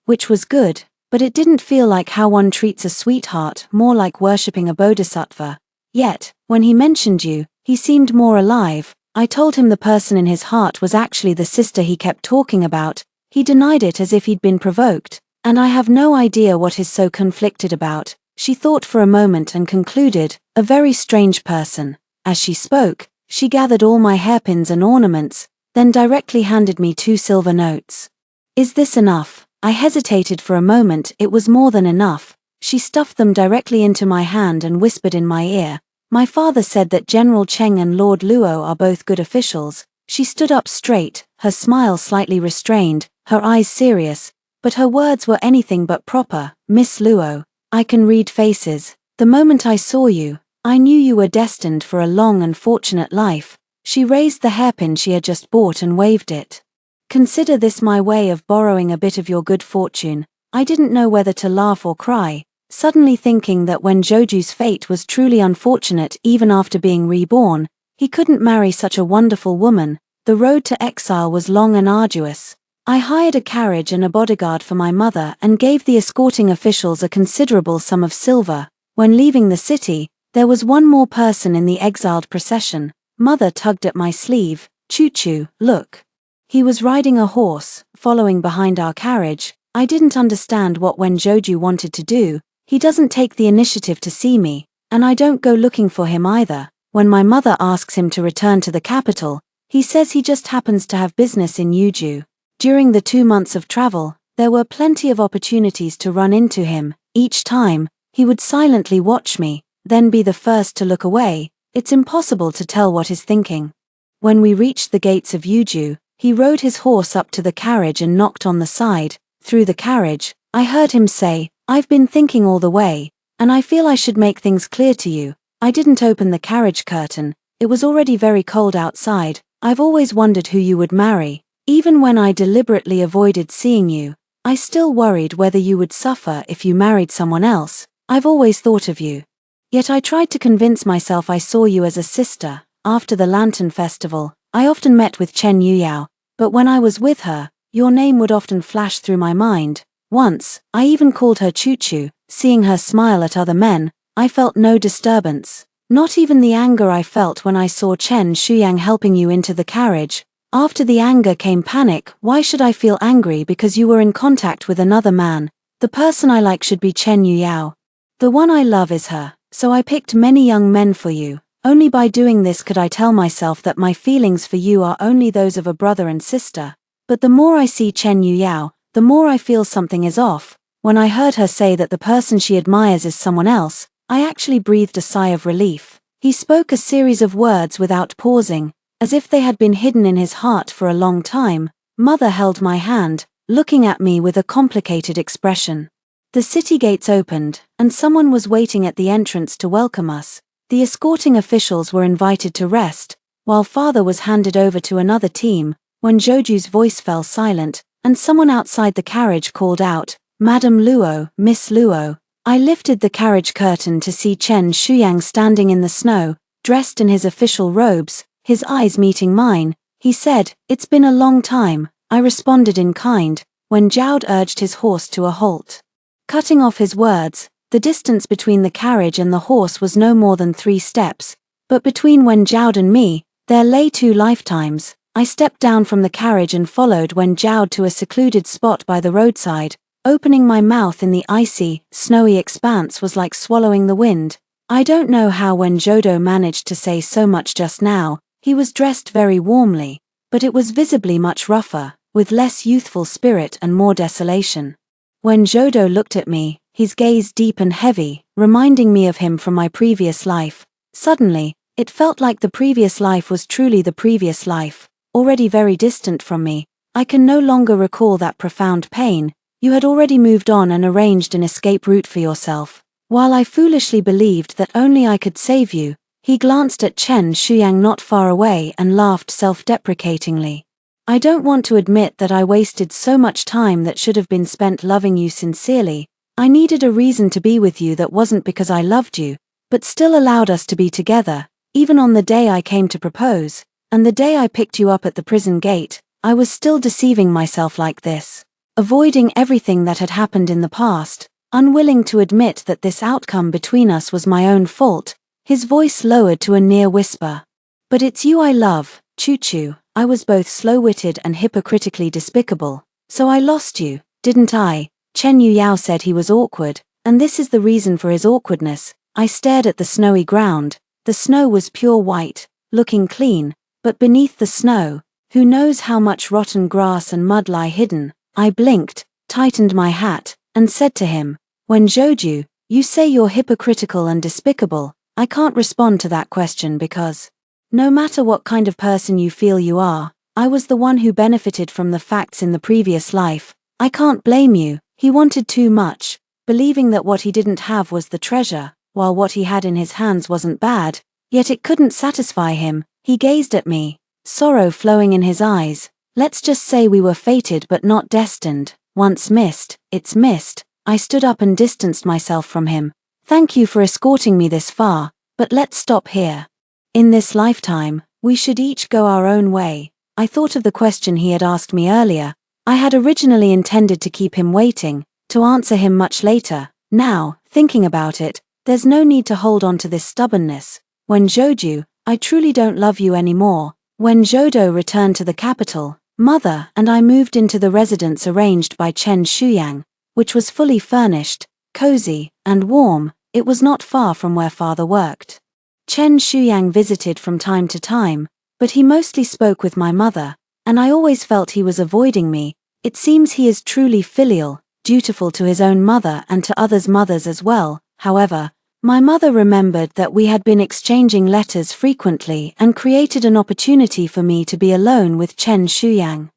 which was good, but it didn't feel like how one treats a sweetheart, more like worshipping a bodhisattva. Yet, when he mentioned you, he seemed more alive." I told him the person in his heart was actually the sister he kept talking about. He denied it as if he'd been provoked, and I have no idea what he's so conflicted about. She thought for a moment and concluded, "A very strange person." As she spoke, she gathered all my hairpins and ornaments, then directly handed me 2 silver notes. "Is this enough?" I hesitated for a moment. It was more than enough. She stuffed them directly into my hand and whispered in my ear, "My father said that General Cheng and Lord Luo are both good officials." She stood up straight, her smile slightly restrained, her eyes serious, but her words were anything but proper. "Miss Luo, I can read faces. The moment I saw you, I knew you were destined for a long and fortunate life." She raised the hairpin she had just bought and waved it. "Consider this my way of borrowing a bit of your good fortune." I didn't know whether to laugh or cry, suddenly thinking that when Joju's fate was truly unfortunate even after being reborn, he couldn't marry such a wonderful woman. The road to exile was long and arduous. I hired a carriage and a bodyguard for my mother and gave the escorting officials a considerable sum of silver. When leaving the city, there was one more person in the exiled procession. Mother tugged at my sleeve. "Choo-choo, look." He was riding a horse, following behind our carriage. I didn't understand what Joju wanted to do. He doesn't take the initiative to see me, and I don't go looking for him either. When my mother asks him to return to the capital, he says he just happens to have business in Yuju. During the 2 months of travel, there were plenty of opportunities to run into him. Each time, he would silently watch me, then be the first to look away. It's impossible to tell what he's thinking. When we reached the gates of Yuju, he rode his horse up to the carriage and knocked on the side. Through the carriage, I heard him say, "I've been thinking all the way, and I feel I should make things clear to you." I didn't open the carriage curtain. It was already very cold outside. "I've always wondered who you would marry. Even when I deliberately avoided seeing you, I still worried whether you would suffer if you married someone else. I've always thought of you. Yet I tried to convince myself I saw you as a sister." After the Lantern Festival, I often met with Chen Yuyao, but when I was with her, your name would often flash through my mind. Once, I even called her Choo-choo. Seeing her smile at other men, I felt no disturbance. Not even the anger I felt when I saw Chen Shuyang helping you into the carriage. After the anger came panic. Why should I feel angry because you were in contact with another man? The person I like should be Chen Yuyao. The one I love is her, so I picked many young men for you. Only by doing this could I tell myself that my feelings for you are only those of a brother and sister. But the more I see Chen Yuyao, the more I feel something is off. When I heard her say that the person she admires is someone else, I actually breathed a sigh of relief. He spoke a series of words without pausing, as if they had been hidden in his heart for a long time. Mother held my hand, looking at me with a complicated expression. The city gates opened, and someone was waiting at the entrance to welcome us. The escorting officials were invited to rest, while father was handed over to another team. When Joju's voice fell silent, and someone outside the carriage called out, "Madam Luo, Miss Luo." I lifted the carriage curtain to see Chen Shuyang standing in the snow, dressed in his official robes, his eyes meeting mine. He said, "It's been a long time." I responded in kind, when Zhao urged his horse to a halt. Cutting off his words, the distance between the carriage and the horse was no more than 3 steps, but between Zhao and me, there lay 2 lifetimes. I stepped down from the carriage and followed Zhao to a secluded spot by the roadside. Opening my mouth in the icy, snowy expanse was like swallowing the wind. I don't know how Jodo managed to say so much just now. He was dressed very warmly, but it was visibly much rougher, with less youthful spirit and more desolation. When Jodo looked at me, his gaze deep and heavy, reminding me of him from my previous life. Suddenly, it felt like the previous life was truly the previous life, already very distant from me. I can no longer recall that profound pain. You had already moved on and arranged an escape route for yourself. While I foolishly believed that only I could save you, he glanced at Chen Shuyang not far away and laughed self-deprecatingly. "I don't want to admit that I wasted so much time that should have been spent loving you sincerely. I needed a reason to be with you that wasn't because I loved you, but still allowed us to be together, even on the day I came to propose, and the day I picked you up at the prison gate. I was still deceiving myself like this, avoiding everything that had happened in the past, unwilling to admit that this outcome between us was my own fault." His voice lowered to a near whisper. "But it's you I love, Choo-choo." I was both slow-witted and hypocritically despicable. "So I lost you, didn't I?" Chen Yuyao said he was awkward, and this is the reason for his awkwardness. I stared at the snowy ground. The snow was pure white, looking clean, but beneath the snow, who knows how much rotten grass and mud lie hidden. I blinked, tightened my hat, and said to him, "Joju, You say you're hypocritical and despicable. I can't respond to that question because no matter what kind of person you feel you are, I was the one who benefited from the facts in the previous life. I can't blame you. He wanted too much, believing that what he didn't have was the treasure, while what he had in his hands wasn't bad, yet it couldn't satisfy him. He gazed at me, sorrow flowing in his eyes. Let's just say we were fated but not destined. Once missed, it's missed. I stood up and distanced myself from him. Thank you for escorting me this far, but let's stop here. In this lifetime, we should each go our own way. I thought of the question he had asked me earlier. I had originally intended to keep him waiting, to answer him much later. Now, thinking about it, there's no need to hold on to this stubbornness. When Joju, I truly don't love you anymore. When Jodo returned to the capital, Mother and I moved into the residence arranged by Chen Shuyang, which was fully furnished, cozy, and warm. It was not far from where Father worked. Chen Shuyang visited from time to time, but he mostly spoke with my mother, and I always felt he was avoiding me. It seems he is truly filial, dutiful to his own mother and to others' mothers as well. However, my mother remembered that we had been exchanging letters frequently and created an opportunity for me to be alone with Chen Shuyang.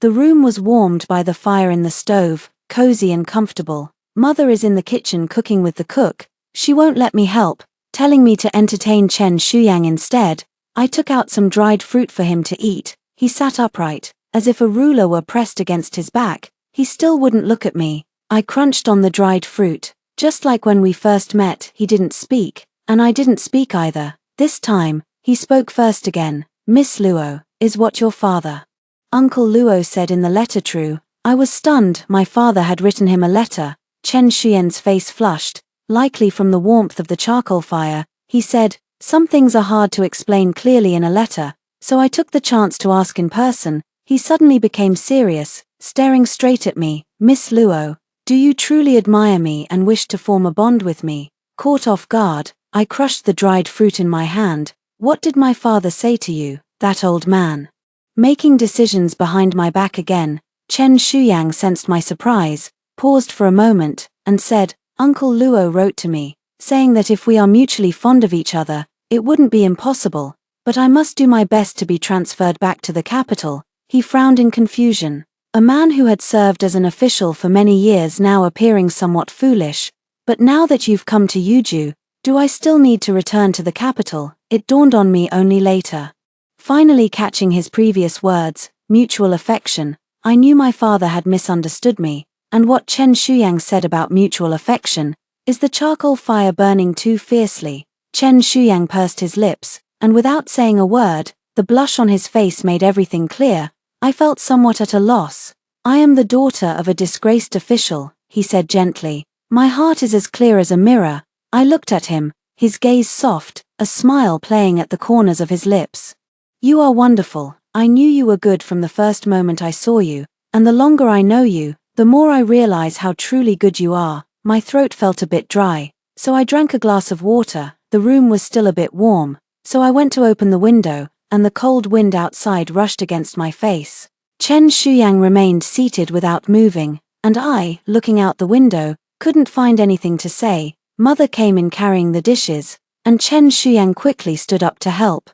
The room was warmed by the fire in the stove, cozy and comfortable. Mother is in the kitchen cooking with the cook. She won't let me help, telling me to entertain Chen Shuyang instead. I took out some dried fruit for him to eat. He sat upright, as if a ruler were pressed against his back. He still wouldn't look at me. I crunched on the dried fruit. Just like when we first met, he didn't speak, and I didn't speak either. This time, he spoke first again. Miss Luo, is what your father? Uncle Luo said in the letter true? I was stunned. My father had written him a letter. Chen Shuyan's face flushed, likely from the warmth of the charcoal fire. He said, some things are hard to explain clearly in a letter, so I took the chance to ask in person. He suddenly became serious, staring straight at me. Miss Luo, do you truly admire me and wish to form a bond with me? Caught off guard, I crushed the dried fruit in my hand. What did my father say to you, that old man? Making decisions behind my back again. Chen Shuyang sensed my surprise, paused for a moment, and said, Uncle Luo wrote to me, saying that if we are mutually fond of each other, it wouldn't be impossible, but I must do my best to be transferred back to the capital. He frowned in confusion. A man who had served as an official for many years now appearing somewhat foolish. But now that you've come to Yuju, do I still need to return to the capital? It dawned on me only later. Finally catching his previous words, mutual affection, I knew my father had misunderstood me, and what Chen Shuyang said about mutual affection. Is the charcoal fire burning too fiercely? Chen Shuyang pursed his lips, and without saying a word, the blush on his face made everything clear. I felt somewhat at a loss. I am the daughter of a disgraced official, he said gently. My heart is as clear as a mirror. I looked at him, his gaze soft, a smile playing at the corners of his lips. You are wonderful. I knew you were good from the first moment I saw you, and the longer I know you, the more I realize how truly good you are. My throat felt a bit dry, so I drank a glass of water. The room was still a bit warm, so I went to open the window, and the cold wind outside rushed against my face. Chen Shuyang remained seated without moving, and I, looking out the window, couldn't find anything to say. Mother came in carrying the dishes, and Chen Shuyang quickly stood up to help.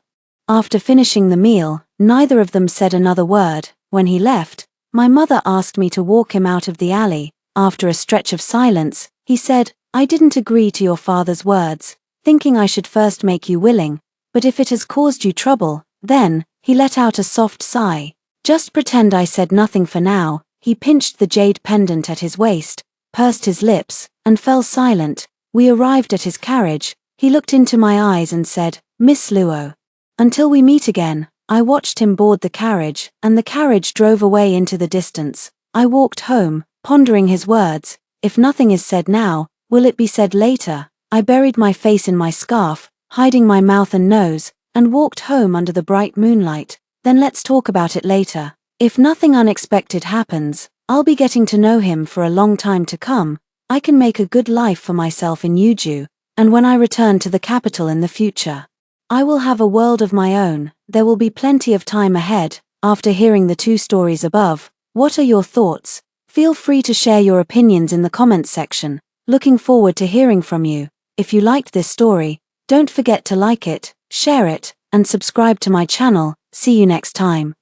After finishing the meal, neither of them said another word. When he left, my mother asked me to walk him out of the alley. After a stretch of silence, he said, I didn't agree to your father's words, thinking I should first make you willing, but if it has caused you trouble, then, he let out a soft sigh. Just pretend I said nothing for now. He pinched the jade pendant at his waist, pursed his lips, and fell silent. We arrived at his carriage. He looked into my eyes and said, Miss Luo. Until we meet again. I watched him board the carriage, and the carriage drove away into the distance. I walked home, pondering his words. If nothing is said now, will it be said later? I buried my face in my scarf, hiding my mouth and nose, and walked home under the bright moonlight. Then let's talk about it later. If nothing unexpected happens, I'll be getting to know him for a long time to come. I can make a good life for myself in Yuju, and when I return to the capital in the future, I will have a world of my own. There will be plenty of time ahead. After hearing the two stories above, what are your thoughts? Feel free to share your opinions in the comments section. Looking forward to hearing from you. If you liked this story, don't forget to like it, share it, and subscribe to my channel. See you next time.